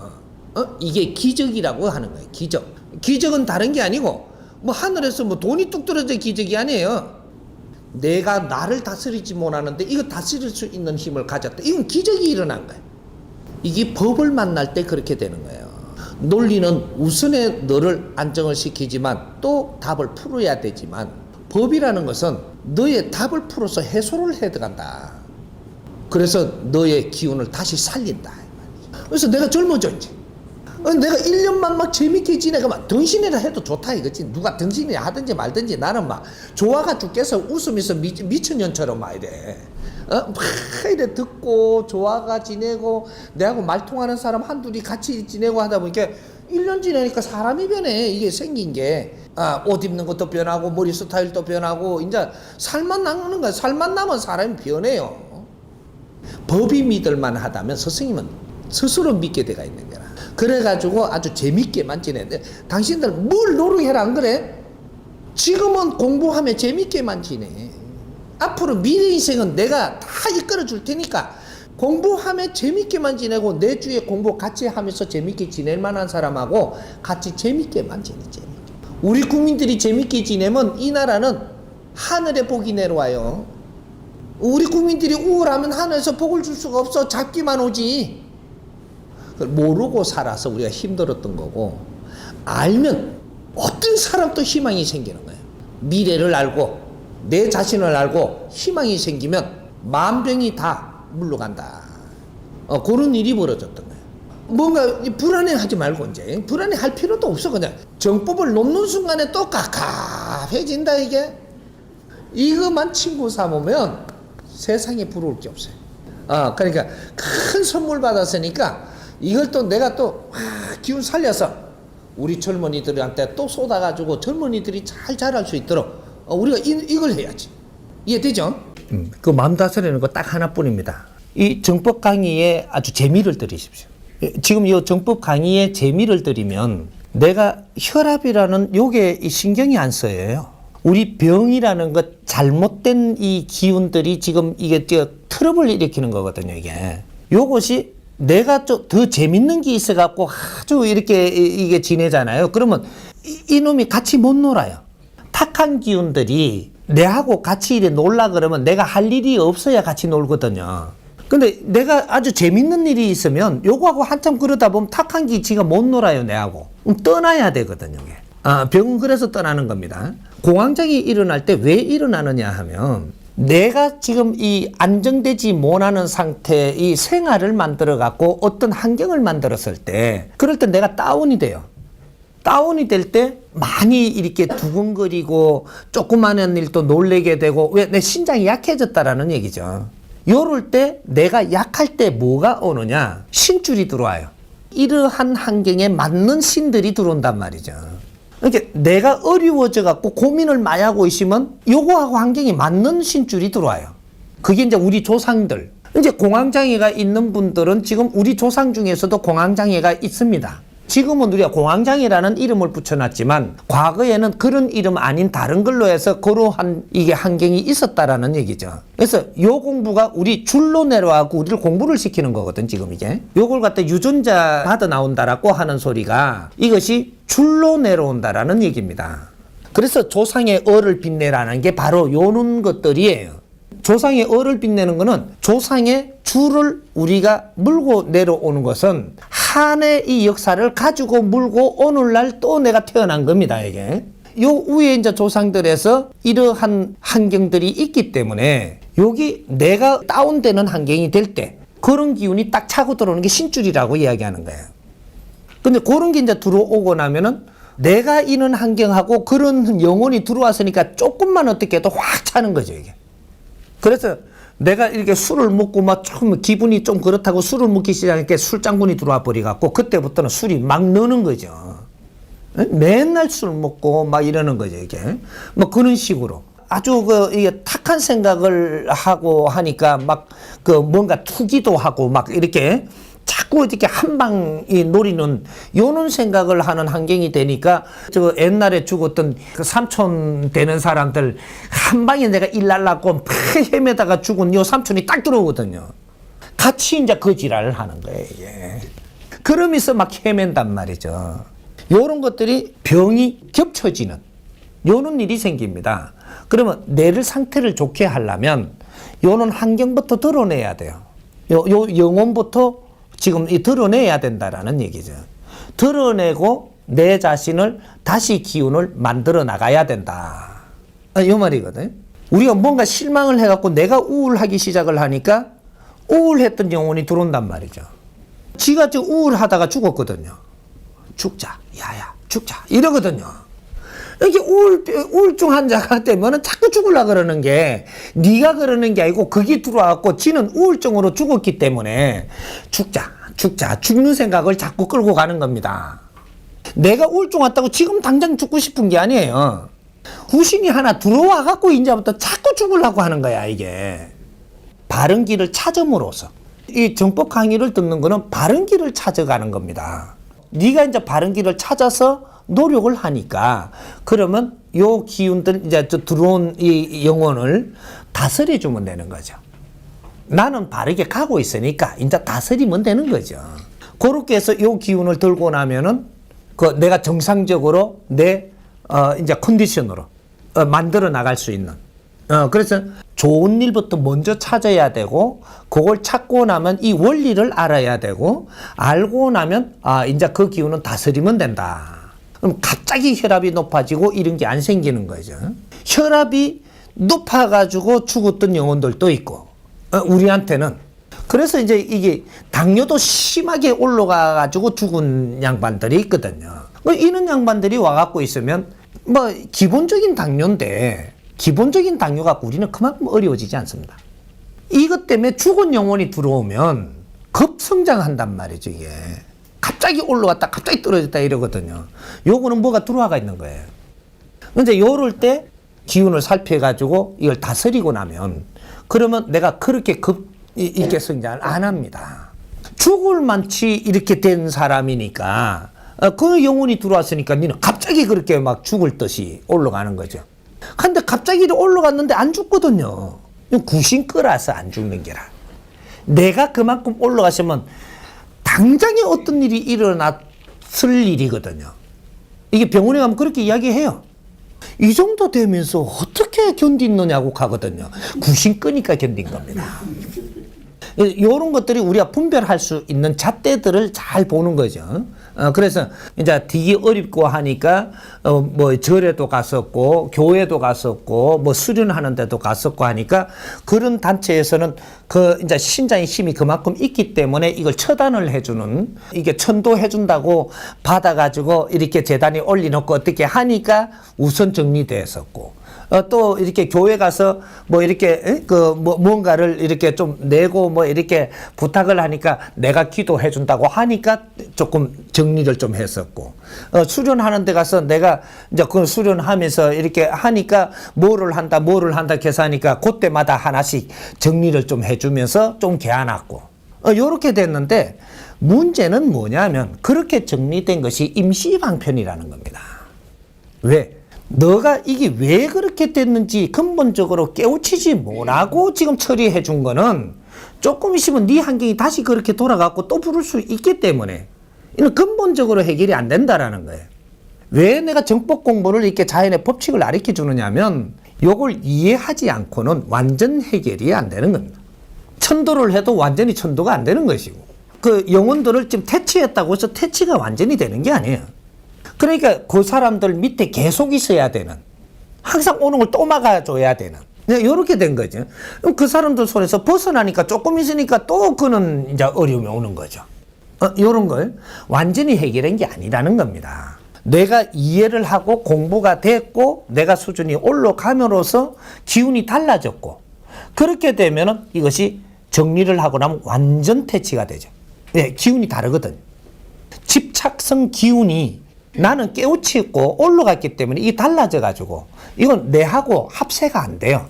이게 기적이라고 하는 거예요. 기적. 기적은 다른 게 아니고 뭐 하늘에서 뭐 돈이 뚝 떨어져 기적이 아니에요. 내가 나를 다스리지 못하는데 이거 다스릴 수 있는 힘을 가졌다. 이건 기적이 일어난 거예요. 이게 법을 만날 때 그렇게 되는 거예요. 논리는 우선에 너를 안정을 시키지만 또 답을 풀어야 되지만 법이라는 것은 너의 답을 풀어서 해소를 해 들어간다. 그래서 너의 기운을 다시 살린다. 그래서 내가 젊어져 이제. 내가 1년만 막 재밌게 지내가 막 덩신이라 해도 좋다 이거지. 누가 덩신이 하든지 말든지 나는 막 좋아가 죽겠어. 웃으면서 미천년처럼 막 이래. 막 이래 듣고 좋아가 지내고 내하고 말통하는 사람 한둘이 같이 지내고 하다 보니까 1년 지내니까 사람이 변해. 이게 생긴 게. 옷 입는 것도 변하고 머리 스타일도 변하고 이제 살만 남는 거야. 살만 나면 사람이 변해요. 법이 믿을만 하다면 스승님은 스스로 믿게 돼가 있는 거야. 그래가지고 아주 재밌게만 지내는데 당신들 뭘 노력해라 안 그래? 지금은 공부하면 재밌게만 지내. 앞으로 미래 인생은 내가 다 이끌어 줄 테니까 공부하면 재밌게만 지내고 내 주에 공부 같이 하면서 재밌게 지낼 만한 사람하고 같이 재밌게만 지내지. 우리 국민들이 재밌게 지내면 이 나라는 하늘에 복이 내려와요. 우리 국민들이 우울하면 하늘에서 복을 줄 수가 없어. 잡기만 오지. 모르고 살아서 우리가 힘들었던 거고 알면 어떤 사람도 희망이 생기는 거예요. 미래를 알고 내 자신을 알고 희망이 생기면 만병이 다 물러간다. 그런 일이 벌어졌던 거예요. 뭔가 불안해하지 말고 이제 불안해할 필요도 없어. 그냥 정법을 놓는 순간에 또 깝깝해진다. 이거만 친구 삼으면 세상에 부러울 게 없어요. 그러니까 큰 선물 받았으니까 이걸 또 내가 또 기운 살려서 우리 젊은이들한테 또 쏟아가지고 젊은이들이 잘 자랄 수 있도록 우리가 이걸 해야지. 이해되죠? 그 마음 다스리는 거 딱 하나뿐입니다. 이 정법 강의에 아주 재미를 들이십시오. 지금 이 정법 강의에 재미를 들이면 내가 혈압이라는 요게 신경이 안 쓰여요. 우리 병이라는 것 잘못된 이 기운들이 지금 이게 트러블을 일으키는 거거든요. 요것이 내가 좀 더 재밌는 게 있어갖고 아주 이게 지내잖아요. 그러면 이놈이 같이 못 놀아요. 탁한 기운들이 내하고 같이 이래 놀라 그러면 내가 할 일이 없어야 같이 놀거든요. 근데 내가 아주 재밌는 일이 있으면 요거하고 한참 그러다 보면 탁한 기 지가 못 놀아요, 내하고. 떠나야 되거든요. 병은 그래서 떠나는 겁니다. 공황장애 일어날 때 왜 일어나느냐 하면 내가 지금 이 안정되지 못하는 상태의 이 생활을 만들어 갖고 어떤 환경을 만들었을 때 그럴 때 내가 다운이 돼요. 다운이 될 때 많이 이렇게 두근거리고 조그마한 일도 놀래게 되고 왜? 내 신장이 약해졌다라는 얘기죠. 요럴 때 내가 약할 때 뭐가 오느냐? 신줄이 들어와요. 이러한 환경에 맞는 신들이 들어온단 말이죠. 그러니까 내가 어려워져 갖고 고민을 많이 하고 있으면 요거하고 환경이 맞는 신줄이 들어와요. 그게 이제 우리 조상들. 이제 공황장애가 있는 분들은 지금 우리 조상 중에서도 공황장애가 있습니다. 지금은 우리가 공황장애라는 이름을 붙여놨지만 과거에는 그런 이름 아닌 다른 걸로 해서 그러한 이게 환경이 있었다라는 얘기죠. 그래서 요 공부가 우리 줄로 내려와고 우리를 공부를 시키는 거거든 지금 이게. 요걸 갖다 유전자 받아 나온다라고 하는 소리가 이것이 줄로 내려온다라는 얘기입니다. 그래서 조상의 얼을 빛내라는 게 바로 요런 것들이에요. 조상의 얼을 빛내는 거는 조상의 줄을 우리가 물고 내려오는 것은 한의 이 역사를 가지고 물고 오늘날 또 내가 태어난 겁니다, 이게. 요 위에 이제 조상들에서 이러한 환경들이 있기 때문에 여기 내가 다운되는 환경이 될 때 그런 기운이 딱 차고 들어오는 게 신줄이라고 이야기하는 거예요. 근데 그런 게 이제 들어오고 나면은 내가 있는 환경하고 그런 영혼이 들어왔으니까 조금만 어떻게 해도 확 차는 거죠, 이게. 그래서 내가 이렇게 술을 먹고 막 좀 기분이 좀 그렇다고 술을 먹기 시작하니까 술장군이 들어와 버려갖고 그때부터는 술이 막 느는 거죠. 맨날 술 먹고 막 이러는 거죠, 이게. 뭐 그런 식으로. 아주 이게 탁한 생각을 하고 하니까 막 뭔가 투기도 하고 막 이렇게 자꾸 이렇게 한 방이 노리는 요런 생각을 하는 환경이 되니까 옛날에 죽었던 그 삼촌 되는 사람들 한 방에 내가 일날라고 헤매다가 죽은 요 삼촌이 딱 들어오거든요. 같이 이제 그 지랄을 하는 거예요, 이게. 그러면서 막 헤맨단 말이죠. 요런 것들이 병이 겹쳐지는 요런 일이 생깁니다. 그러면 뇌를 상태를 좋게 하려면 요런 환경부터 드러내야 돼요. 요 영혼부터 지금 드러내야 된다라는 얘기죠. 드러내고 내 자신을 다시 기운을 만들어 나가야 된다. 이 말이거든. 우리가 뭔가 실망을 해갖고 내가 우울하기 시작을 하니까 우울했던 영혼이 들어온단 말이죠. 지가 지금 우울하다가 죽었거든요. 죽자, 야야, 죽자 이러거든요. 이렇게 우울증 환자가 되면은 자꾸 죽으려고 그러는 게 네가 그러는 게 아니고 그게 들어와갖고 지는 우울증으로 죽었기 때문에 죽자 죽는 생각을 자꾸 끌고 가는 겁니다. 내가 우울증 왔다고 지금 당장 죽고 싶은 게 아니에요. 후신이 하나 들어와갖고 이제부터 자꾸 죽으려고 하는 거야, 이게. 바른 길을 찾음으로써 이 정법 강의를 듣는 거는 바른 길을 찾아가는 겁니다. 네가 이제 바른 길을 찾아서 노력을 하니까 그러면 요 기운들 이제 들어온 이 영혼을 다스려 주면 되는 거죠. 나는 바르게 가고 있으니까 이제 다스리면 되는 거죠. 그렇게 해서 요 기운을 들고 나면은 내가 정상적으로 내 이제 컨디션으로 만들어 나갈 수 있는. 그래서 좋은 일부터 먼저 찾아야 되고 그걸 찾고 나면 이 원리를 알아야 되고 알고 나면 이제 그 기운은 다스리면 된다. 그럼 갑자기 혈압이 높아지고 이런 게 안 생기는 거죠. 혈압이 높아가지고 죽었던 영혼들도 있고, 우리한테는. 그래서 이제 이게 당뇨도 심하게 올라가가지고 죽은 양반들이 있거든요. 이런 양반들이 와갖고 있으면 뭐 기본적인 당뇨인데, 기본적인 당뇨가 우리는 그만큼 어려워지지 않습니다. 이것 때문에 죽은 영혼이 들어오면 급성장한단 말이죠, 이게. 갑자기 올라갔다 갑자기 떨어졌다 이러거든요. 요거는 뭐가 들어와가 있는 거예요. 근데 요럴 때 기운을 살펴가지고 이걸 다스리고 나면 그러면 내가 그렇게 이렇게 성장을 안 합니다. 죽을 만치 이렇게 된 사람이니까 그 영혼이 들어왔으니까 니는 갑자기 그렇게 막 죽을 듯이 올라가는 거죠. 근데 갑자기 올라갔는데 안 죽거든요. 구신 끌어서 안 죽는 게라. 내가 그만큼 올라가시면 당장에 어떤 일이 일어났을 일이거든요. 이게 병원에 가면 그렇게 이야기해요. 이 정도 되면서 어떻게 견디느냐고 가거든요. 구신 끄니까 견딘 겁니다. 이런 것들이 우리가 분별할 수 있는 잣대들을 잘 보는 거죠. 그래서 이제 되게 어렵고 하니까 뭐 절에도 갔었고 교회도 갔었고 뭐 수련하는 데도 갔었고 하니까 그런 단체에서는 그 이제 신자의 힘이 그만큼 있기 때문에 이걸 처단을 해주는, 이게 천도해 준다고 받아가지고 이렇게 재단에 올려놓고 어떻게 하니까 우선 정리됐었고, 또 이렇게 교회 가서 뭐 이렇게 뭔가를 이렇게 좀 내고 뭐 이렇게 부탁을 하니까 내가 기도해 준다고 하니까 조금 정리를 좀 했었고, 수련하는 데 가서 내가 이제 그 수련하면서 이렇게 하니까 뭐를 한다 계산하니까 그때마다 하나씩 정리를 좀 해주면서 좀 개안았고, 요렇게 됐는데 문제는 뭐냐면 그렇게 정리된 것이 임시방편이라는 겁니다. 왜? 너가 이게 왜 그렇게 됐는지 근본적으로 깨우치지 못하고 지금 처리해 준 거는 조금 있으면 네 환경이 다시 그렇게 돌아가고 또 부를 수 있기 때문에 이는 근본적으로 해결이 안 된다라는 거예요. 왜 내가 정법 공부를 이렇게 자연의 법칙을 가르쳐 주느냐면 요걸 이해하지 않고는 완전 해결이 안 되는 겁니다. 천도를 해도 완전히 천도가 안 되는 것이고, 그 영혼들을 지금 퇴치했다고 해서 퇴치가 완전히 되는 게 아니에요. 그러니까 그 사람들 밑에 계속 있어야 되는, 항상 오는 걸 또 막아줘야 되는 이렇게 된 거죠. 그럼 그 사람들 손에서 벗어나니까 조금 있으니까 또 그는 이제 어려움이 오는 거죠. 이런 걸 완전히 해결한 게 아니라는 겁니다. 내가 이해를 하고 공부가 됐고 내가 수준이 올라감으로써 기운이 달라졌고 그렇게 되면 이것이 정리를 하고 나면 완전 퇴치가 되죠. 네, 기운이 다르거든요. 집착성 기운이 나는 깨우치 있고 올라갔기 때문에 이게 달라져가지고 이건 내하고 합세가 안 돼요.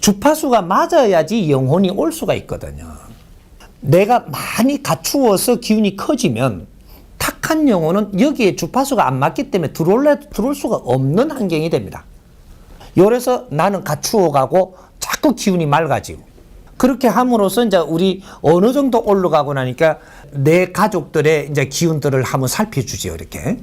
주파수가 맞아야지 영혼이 올 수가 있거든요. 내가 많이 갖추어서 기운이 커지면 탁한 영혼은 여기에 주파수가 안 맞기 때문에 들어올 수가 없는 환경이 됩니다. 그래서 나는 갖추어 가고 자꾸 기운이 맑아지고 그렇게 함으로써 이제 우리 어느 정도 올라가고 나니까 내 가족들의 이제 기운들을 한번 살펴주지요. 이렇게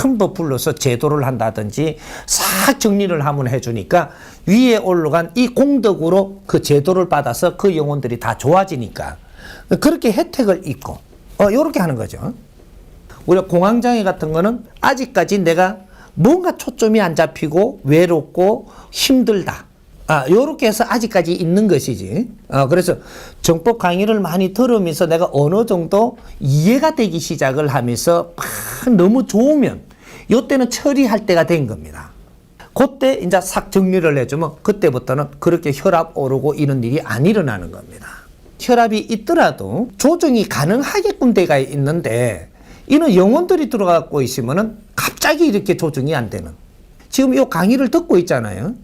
전부 불러서 제도를 한다든지 싹 정리를 한번 해주니까 위에 올라간 이 공덕으로 그 제도를 받아서 그 영혼들이 다 좋아지니까 그렇게 혜택을 입고 요렇게 하는 거죠. 우리가 공황장애 같은 거는 아직까지 내가 뭔가 초점이 안 잡히고 외롭고 힘들다. 요렇게 해서 아직까지 있는 것이지. 그래서 정법 강의를 많이 들으면서 내가 어느 정도 이해가 되기 시작을 하면서 너무 좋으면 요때는 처리할 때가 된 겁니다. 그때 이제 싹 정리를 해주면 그때부터는 그렇게 혈압 오르고 이런 일이 안 일어나는 겁니다. 혈압이 있더라도 조정이 가능하게끔 돼가 있는데 이는 영혼들이 들어가고 있으면은 갑자기 이렇게 조정이 안 되는. 지금 이 강의를 듣고 있잖아요.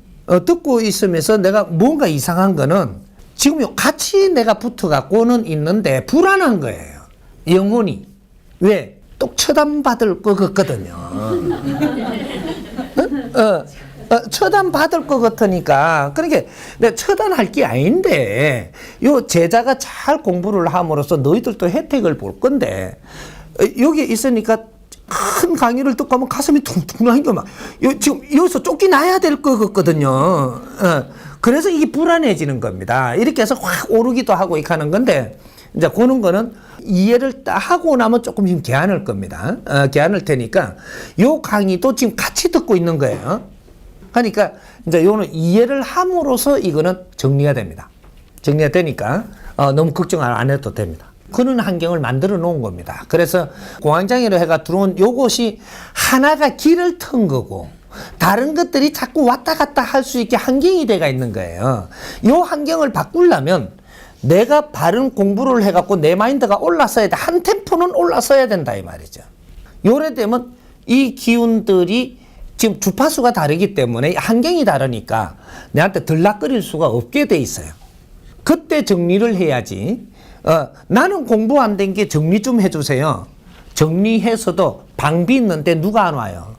듣고 있으면서 내가 뭔가 이상한 거는 지금 같이 내가 붙어갖고는 있는데 불안한 거예요. 영혼이. 왜? 또 처단받을 것 같거든요. 처단받을 것 같으니까. 그러니까 내가 처단할 게 아닌데 요 제자가 잘 공부를 함으로써 너희들도 혜택을 볼 건데 여기 있으니까 큰 강의를 듣고 하면 가슴이 퉁퉁한 게 막, 지금 여기서 쫓겨나야 될 것 같거든요. 그래서 이게 불안해지는 겁니다. 이렇게 해서 확 오르기도 하고 이렇게 하는 건데, 이제 그런 거는 이해를 딱 하고 나면 조금 좀 개안할 겁니다. 개안할 테니까, 요 강의도 지금 같이 듣고 있는 거예요. 그러니까, 이제 요는 이해를 함으로써 이거는 정리가 됩니다. 정리가 되니까, 너무 걱정 안 해도 됩니다. 그런 환경을 만들어 놓은 겁니다. 그래서 공황장애로 해가 들어온 요것이 하나가 길을 튼 거고 다른 것들이 자꾸 왔다 갔다 할 수 있게 환경이 돼가 있는 거예요. 요 환경을 바꾸려면 내가 바른 공부를 해갖고 내 마인드가 올라서야 돼. 한 템포는 올라서야 된다 이 말이죠. 요래 되면 이 기운들이 지금 주파수가 다르기 때문에 환경이 다르니까 내한테 들락거릴 수가 없게 돼 있어요. 그때 정리를 해야지. 나는 공부 안 된 게 정리 좀 해주세요. 정리해서도 방비 있는데 누가 안 와요?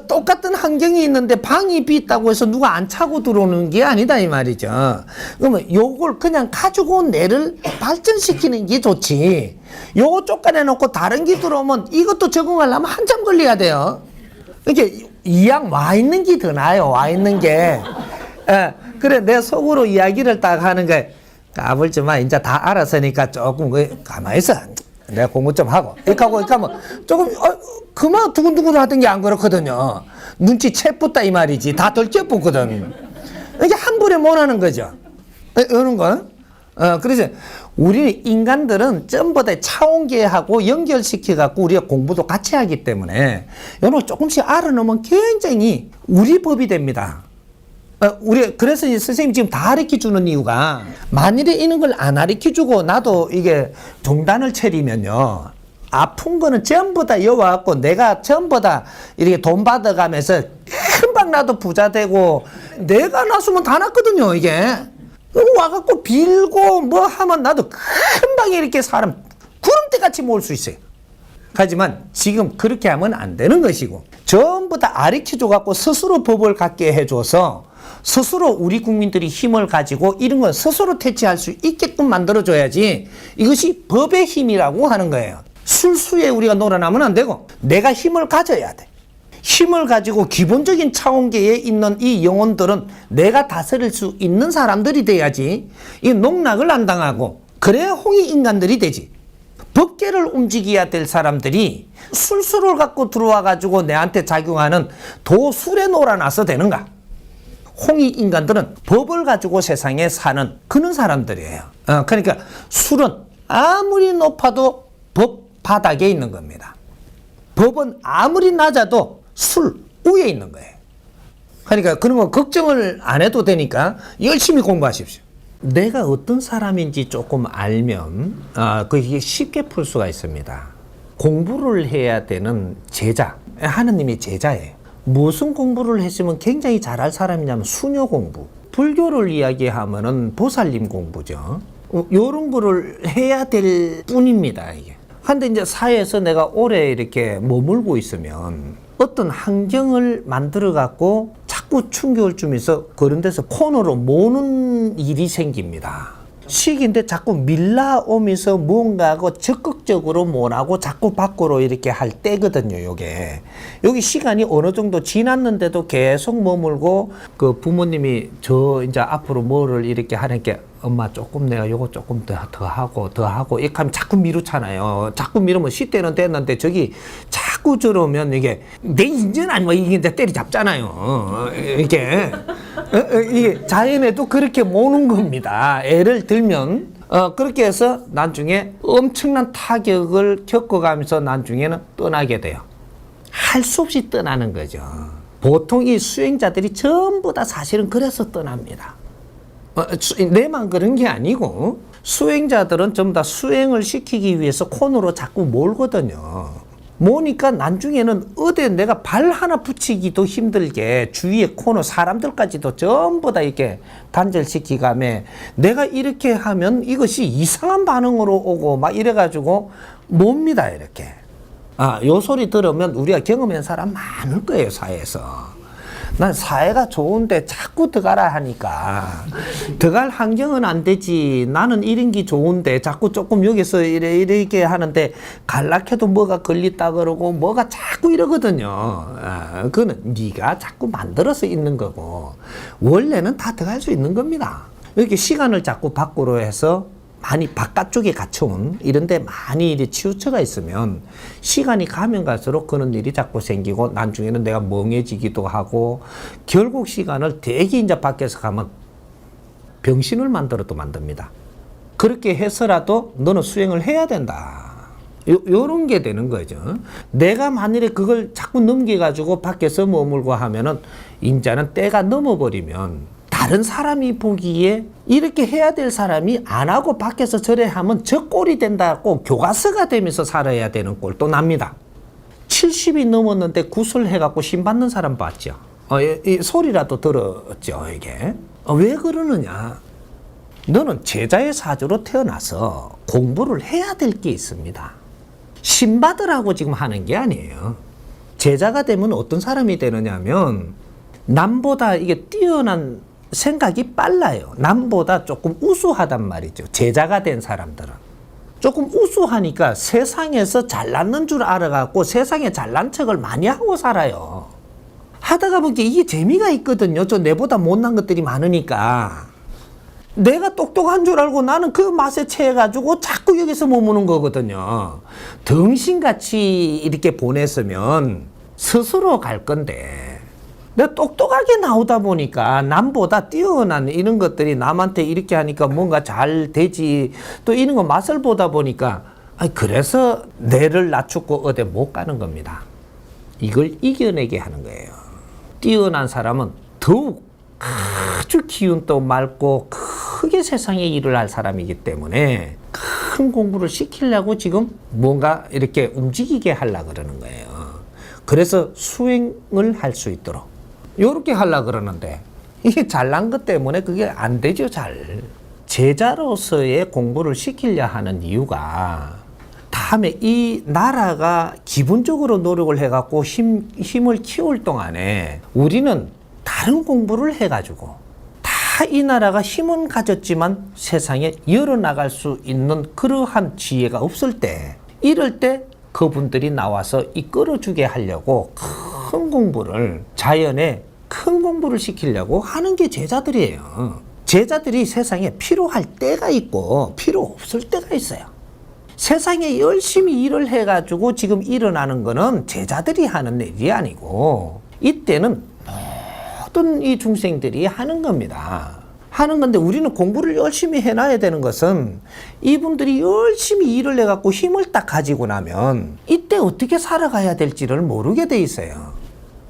똑같은 환경이 있는데 방이 있다고 해서 누가 안 차고 들어오는 게 아니다 이 말이죠. 그러면 요걸 그냥 가지고 온 내를 발전시키는 게 좋지. 요거 쫓아내놓고 다른 게 들어오면 이것도 적응하려면 한참 걸려야 돼요. 이렇게 이왕 와 있는 게 더 나아요. 와 있는 게. 그래 내 속으로 이야기를 딱 하는 거야. 까불지 마. 이제 다 알았으니까 조금 가만히 있어. 내가 공부 좀 하고. 이렇게 하면 조금 그만 두근두근 하던 게 안 그렇거든요. 눈치 채뿌다 이 말이지. 다 덜째뿌거든. 이게 한 번에 못 하는 거죠. 이런 거. 그래서 우리 인간들은 전부 다 차원계하고 연결시켜갖고 우리가 공부도 같이 하기 때문에 이런 거 조금씩 알아놓으면 굉장히 우리 법이 됩니다. 그래서 선생님 지금 다 가르쳐 주는 이유가 만일에 이런 걸 안 가르쳐 주고 나도 이게 종단을 차리면요. 아픈 거는 전부 다 여와갖고 내가 전부 다 이렇게 돈 받아가면서 금방 나도 부자 되고 내가 났으면 다 났거든요, 이게. 와갖고 빌고 뭐 하면 나도 금방 이렇게 사람 구름대같이 모을 수 있어요. 하지만 지금 그렇게 하면 안 되는 것이고 전부 다 가르쳐줘갖고 스스로 법을 갖게 해줘서 스스로 우리 국민들이 힘을 가지고 이런 건 스스로 퇴치할 수 있게끔 만들어줘야지 이것이 법의 힘이라고 하는 거예요. 술수에 우리가 놀아나면 안 되고 내가 힘을 가져야 돼. 힘을 가지고 기본적인 차원계에 있는 이 영혼들은 내가 다스릴 수 있는 사람들이 돼야지 이 농락을 안 당하고 그래야 홍익 인간들이 되지. 법계를 움직여야 될 사람들이 술수를 갖고 들어와 가지고 내한테 작용하는 도술에 놀아나서 되는가? 홍익 인간들은 법을 가지고 세상에 사는 그런 사람들이에요. 그러니까 술은 아무리 높아도 법 바닥에 있는 겁니다. 법은 아무리 낮아도 술 위에 있는 거예요. 그러니까 그런 거 걱정을 안 해도 되니까 열심히 공부하십시오. 내가 어떤 사람인지 조금 알면 그게 쉽게 풀 수가 있습니다. 공부를 해야 되는 제자, 하느님의 제자예요. 무슨 공부를 했으면 굉장히 잘할 사람이냐면 수녀 공부. 불교를 이야기하면은 보살님 공부죠. 요런 거를 해야 될 뿐입니다, 이게. 근데 이제 사회에서 내가 오래 이렇게 머물고 있으면 어떤 환경을 만들어 갖고 자꾸 충격을 주면서 그런 데서 코너로 모는 일이 생깁니다. 시기인데 자꾸 밀라오면서 뭔가하고 적극적으로 못하고 자꾸 밖으로 이렇게 할 때거든요, 요게. 여기 시간이 어느 정도 지났는데도 계속 머물고 그 부모님이 저 이제 앞으로 뭐를 이렇게 하니까 엄마 조금 내가 요거 조금 더 하고 이렇게 하면 자꾸 미루잖아요. 자꾸 미루면 시대는 됐는데 저기 자꾸 저러면 이게 내 인연 아니면 이게 이제 때리잡잖아요. 이게 자연에도 그렇게 모는 겁니다. 예를 들면 그렇게 해서 나중에 엄청난 타격을 겪어가면서 나중에는 떠나게 돼요. 할 수 없이 떠나는 거죠. 보통 이 수행자들이 전부 다 사실은 그래서 떠납니다. 내만 그런 게 아니고 수행자들은 전부 다 수행을 시키기 위해서 코너로 자꾸 몰거든요. 모니까 나중에는 어디에 내가 발 하나 붙이기도 힘들게 주위에 코너 사람들까지도 전부 다 이렇게 단절시키가며 내가 이렇게 하면 이것이 이상한 반응으로 오고 막 이래가지고 몹니다, 이렇게. 요 소리 들으면 우리가 경험한 사람 많을 거예요, 사회에서. 난 사회가 좋은데 자꾸 들어가라 하니까 들어갈 환경은 안 되지. 나는 이런 게 좋은데 자꾸 조금 여기서 이렇게 하는데 갈락해도 뭐가 걸렸다 그러고 뭐가 자꾸 이러거든요. 그거는 네가 자꾸 만들어서 있는 거고 원래는 다 들어갈 수 있는 겁니다. 이렇게 시간을 자꾸 밖으로 해서 많이 바깥쪽에 갇혀온 이런데 많이 이제 치우쳐가 있으면 시간이 가면 갈수록 그런 일이 자꾸 생기고 나중에는 내가 멍해지기도 하고 결국 시간을 되게 이제 밖에서 가면 병신을 만들어도 만듭니다. 그렇게 해서라도 너는 수행을 해야 된다. 요런 게 되는 거죠. 내가 만일에 그걸 자꾸 넘겨가지고 밖에서 머물고 하면은 인자는 때가 넘어버리면 다른 사람이 보기에 이렇게 해야 될 사람이 안 하고 밖에서 저래 하면 저 꼴이 된다고 교과서가 되면서 살아야 되는 꼴도 납니다. 70이 넘었는데 구슬해갖고 신 받는 사람 봤죠. 이 소리라도 들었죠, 이게. 왜 그러느냐. 너는 제자의 사주로 태어나서 공부를 해야 될 게 있습니다. 신 받으라고 지금 하는 게 아니에요. 제자가 되면 어떤 사람이 되느냐면 남보다 이게 뛰어난 생각이 빨라요. 남보다 조금 우수하단 말이죠. 제자가 된 사람들은. 조금 우수하니까 세상에서 잘났는 줄 알아갖고 세상에 잘난 척을 많이 하고 살아요. 하다가 보니까 이게 재미가 있거든요. 저 내보다 못난 것들이 많으니까. 내가 똑똑한 줄 알고 나는 그 맛에 취해가지고 자꾸 여기서 머무는 거거든요. 덩신같이 이렇게 보냈으면 스스로 갈 건데 내가 똑똑하게 나오다 보니까 남보다 뛰어난 이런 것들이 남한테 이렇게 하니까 뭔가 잘 되지 또 이런 거 맛을 보다 보니까 그래서 뇌를 낮추고 어디 못 가는 겁니다. 이걸 이겨내게 하는 거예요. 뛰어난 사람은 더욱 아주 기운도 맑고 크게 세상에 일을 할 사람이기 때문에 큰 공부를 시키려고 지금 뭔가 이렇게 움직이게 하려고 그러는 거예요. 그래서 수행을 할 수 있도록 요렇게 하려고 그러는데 이게 잘난 것 때문에 그게 안 되죠, 잘. 제자로서의 공부를 시키려 하는 이유가 다음에 이 나라가 기본적으로 노력을 해갖고 힘을 키울 동안에 우리는 다른 공부를 해가지고 다 이 나라가 힘은 가졌지만 세상에 열어나갈 수 있는 그러한 지혜가 없을 때 이럴 때 그분들이 나와서 이끌어주게 하려고 큰 공부를 자연에 큰 공부를 시키려고 하는 게 제자들이에요. 제자들이 세상에 필요할 때가 있고 필요 없을 때가 있어요. 세상에 열심히 일을 해가지고 지금 일어나는 거는 제자들이 하는 일이 아니고 이때는 모든 이 중생들이 하는 겁니다. 하는 건데 우리는 공부를 열심히 해놔야 되는 것은 이분들이 열심히 일을 해갖고 힘을 딱 가지고 나면 이때 어떻게 살아가야 될지를 모르게 돼 있어요.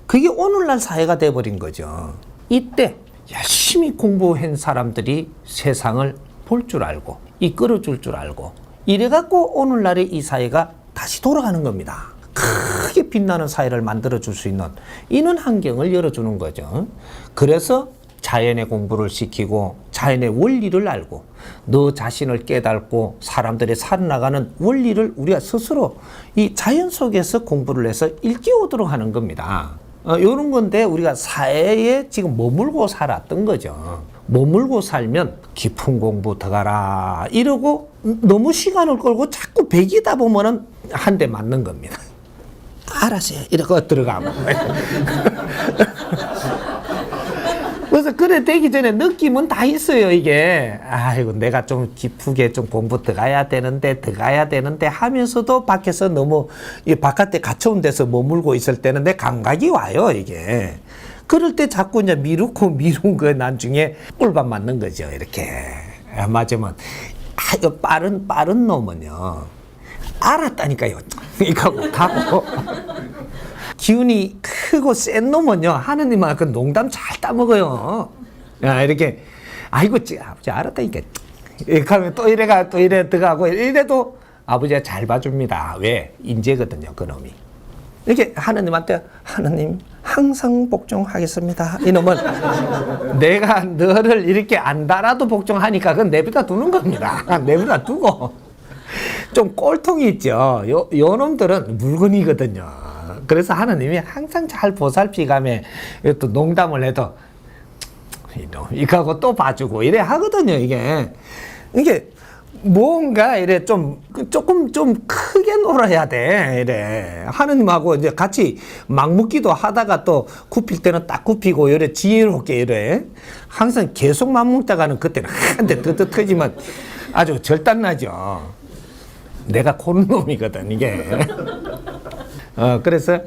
그게 오늘날 사회가 돼버린 거죠. 이때 열심히 공부한 사람들이 세상을 볼 줄 알고 이끌어줄 줄 알고 이래갖고 오늘날의 이 사회가 다시 돌아가는 겁니다. 크게 빛나는 사회를 만들어줄 수 있는 이런 환경을 열어주는 거죠. 그래서 자연의 공부를 시키고 자연의 원리를 알고 너 자신을 깨닫고 사람들이 살아나가는 원리를 우리가 스스로 이 자연 속에서 공부를 해서 일깨우도록 하는 겁니다. 이런 건데 우리가 사회에 지금 머물고 살았던 거죠. 머물고 살면 깊은 공부 들어가라 이러고 너무 시간을 끌고 자꾸 배기다 보면은 한 대 맞는 겁니다. 알았어요. 이러고 들어가면. 그래서 그래 되기 전에 느낌은 다 있어요, 이게. 아이고, 내가 좀 깊게 좀 공부 들어가야 되는데 하면서도 밖에서 너무, 이 바깥에 갇혀온 데서 머물고 있을 때는 내 감각이 와요, 이게. 그럴 때 자꾸 이제 미룬 거 나중에 꿀밤 맞는 거죠, 이렇게. 맞으면. 이거 빠른 놈은요. 알았다니까요. 이거 가고. 기운이 크고 센 놈은요, 하느님은 그 농담 잘 따먹어요. 야, 이렇게, 아이고, 아버지 알았다니까. 이렇게 하면 또 이래 들어가고, 이래도 아버지가 잘 봐줍니다. 왜? 인재거든요, 그 놈이. 이렇게 하느님한테, 하느님, 항상 복종하겠습니다. 이놈은 내가 너를 이렇게 안다라도 복종하니까 그건 내버려 두는 겁니다. 내버려 두고. 좀 꼴통이 있죠. 요 놈들은 물건이거든요. 그래서 하나님이 항상 잘 보살피가며 또 농담을 해도 이거하고 또 봐주고 이래 하거든요. 이게 뭔가 이래 조금 좀 크게 놀아야 돼. 이래 하느님하고 이제 같이 막 묻기도 하다가 또 굽힐 때는 딱 굽히고 이래 지혜롭게 이래 항상 계속 맞먹다가는 그때는 한 대 터지면 아주 절단나죠. 내가 그런 놈이거든 이게. 그래서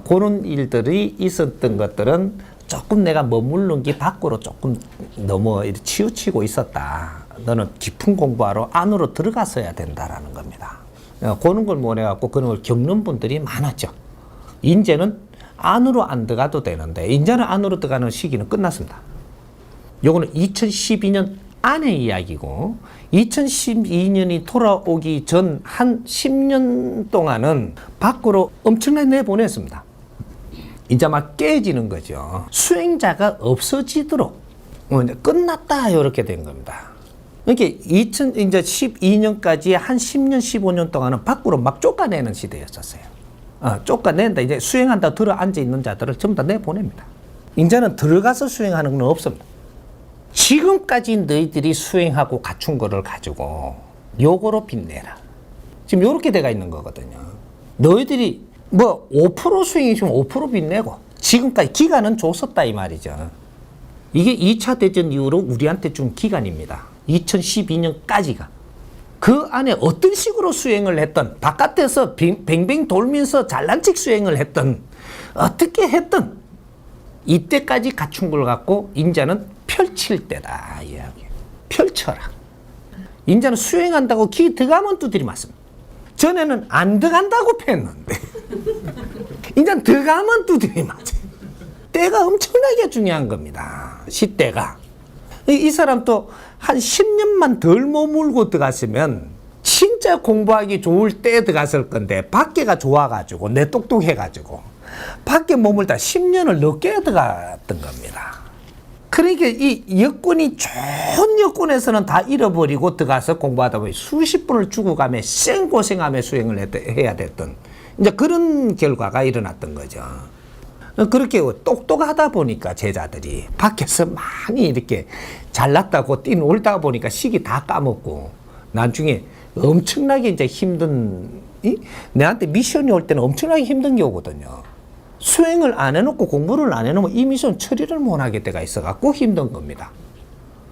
그런 일들이 있었던 것들은 조금 내가 머무른 게 밖으로 조금 너무 치우치고 있었다. 너는 깊은 공부하러 안으로 들어갔어야 된다라는 겁니다. 그런 걸 원해갖고 그런 걸 겪는 분들이 많았죠. 이제는 안으로 안 들어가도 되는데 이제는 안으로 들어가는 시기는 끝났습니다. 요거는 2012년 안의 이야기고 2012년이 돌아오기 전 한 10년 동안은 밖으로 엄청나게 내보냈습니다. 이제 막 깨지는 거죠. 수행자가 없어지도록 이제 끝났다 이렇게 된 겁니다. 이렇게 2012년까지 한 10년, 15년 동안은 밖으로 막 쫓아내는 시대였었어요. 쫓아낸다. 이제 수행한다 들어 앉아 있는 자들을 전부 다 내보냅니다. 이제는 들어가서 수행하는 건 없습니다. 지금까지 너희들이 수행하고 갖춘 거를 가지고 요거로 빛내라. 지금 요렇게 돼가 있는 거거든요. 너희들이 뭐 5% 수행이시면 5% 빛내고 지금까지 기간은 줬었다 이 말이죠. 이게 2차 대전 이후로 우리한테 준 기간입니다. 2012년까지가. 그 안에 어떤 식으로 수행을 했던 바깥에서 뱅뱅 돌면서 잘난 척 수행을 했던 어떻게 했던 이때까지 갖춘 걸 갖고 인자는 펼칠 때다 이야기. 펼쳐라. 인자는 수행한다고 기 들어가면 두드리 맞습니다. 전에는 안 들어간다고 팼는데 인자는 들어가면 두드리 맞아요. 때가 엄청나게 중요한 겁니다. 시대가. 이 사람도 한 10년만 덜 머물고 들어갔으면 진짜 공부하기 좋을 때 들어갔을 건데 밖에가 좋아가지고 내 똑똑해가지고 밖에 머물다 10년을 늦게 들어갔던 겁니다. 그러니까 이 여건이 좋은 여건에서는 다 잃어버리고 들어가서 공부하다 보니 수십 분을 죽어가며 생고생하며 수행을 해야 됐던 이제 그런 결과가 일어났던 거죠. 그렇게 똑똑하다 보니까 제자들이 밖에서 많이 이렇게 잘났다고 뛰놀다 보니까 시기 다 까먹고 나중에 엄청나게 이제 힘든 내한테 미션이 올 때는 엄청나게 힘든 게 오거든요. 수행을 안 해놓고 공부를 안 해놓으면 이 미션 처리를 못하게 때가 있어갖고 힘든 겁니다.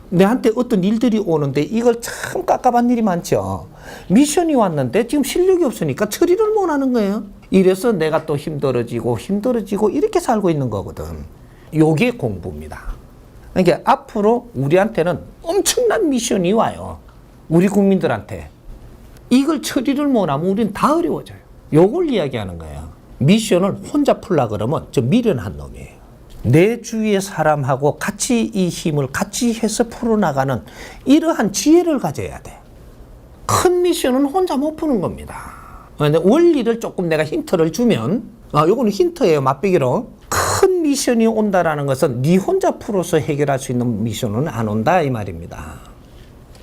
내한테 어떤 일들이 오는데 이걸 참 깝깝한 일이 많죠. 미션이 왔는데 지금 실력이 없으니까 처리를 못 하는 거예요. 이래서 내가 또 힘들어지고 이렇게 살고 있는 거거든. 요게 공부입니다. 그러니까 앞으로 우리한테는 엄청난 미션이 와요. 우리 국민들한테. 이걸 처리를 못하면 우리는 다 어려워져요. 요걸 이야기하는 거예요. 미션을 혼자 풀라 그러면 저 미련한 놈이에요. 내 주위의 사람하고 같이 이 힘을 같이 해서 풀어나가는 이러한 지혜를 가져야 돼. 큰 미션은 혼자 못 푸는 겁니다. 근데 원리를 조금 내가 힌트를 주면, 요거는 힌트예요, 맛배기로. 큰 미션이 온다라는 것은 네 혼자 풀어서 해결할 수 있는 미션은 안 온다 이 말입니다.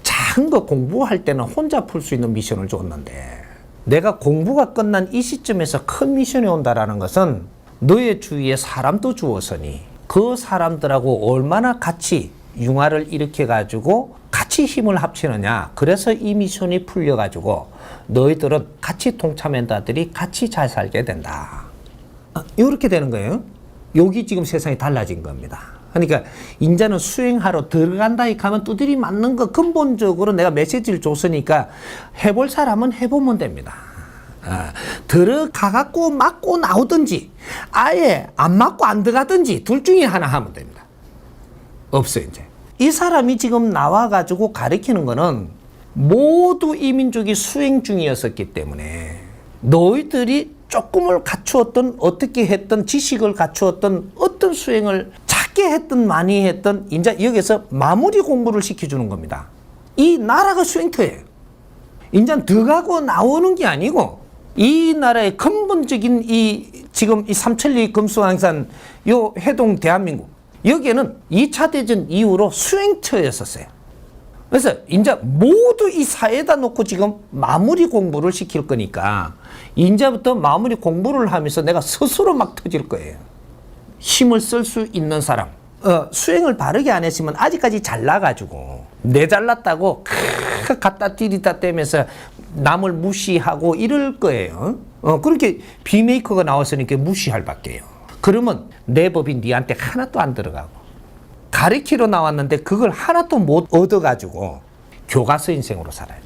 작은 거 공부할 때는 혼자 풀 수 있는 미션을 줬는데, 내가 공부가 끝난 이 시점에서 큰 미션이 온다라는 것은 너의 주위에 사람도 주었으니 그 사람들하고 얼마나 같이 융화를 일으켜가지고 같이 힘을 합치느냐. 그래서 이 미션이 풀려가지고 너희들은 같이 동참한다들이 같이 잘 살게 된다. 이렇게 되는 거예요. 여기 지금 세상이 달라진 겁니다. 그러니까 인자는 수행하러 들어간다 이 하면 두드리 맞는 거 근본적으로 내가 메시지를 줬으니까 해볼 사람은 해보면 됩니다. 들어가갖고 맞고 나오든지 아예 안 맞고 안 들어가든지 둘 중에 하나 하면 됩니다. 없어요 이제. 이 사람이 지금 나와가지고 가르치는 거는 모두 이 민족이 수행 중이었었기 때문에 너희들이 조금을 갖추었던 어떻게 했던 지식을 갖추었던 어떤 수행을 작게 했던 많이 했던 이제 여기서 마무리 공부를 시켜주는 겁니다. 이 나라가 수행터예요. 이제 들어가고 나오는 게 아니고 이 나라의 근본적인 지금 이 삼천리 금수강산 요 해동 대한민국 여기에는 2차 대전 이후로 수행처였었어요. 그래서 이제 모두 이 사회에다 놓고 지금 마무리 공부를 시킬 거니까 이제부터 마무리 공부를 하면서 내가 스스로 막 터질 거예요. 힘을 쓸 수 있는 사람. 수행을 바르게 안 했으면 아직까지 잘나가지고 내 잘났다고 갖다 디리다 떼면서 남을 무시하고 이럴 거예요. 그렇게 비메이커가 나왔으니까 무시할 밖에요. 그러면 내 법이 니한테 하나도 안 들어가고 가르치러 나왔는데 그걸 하나도 못 얻어가지고 교과서 인생으로 살아요.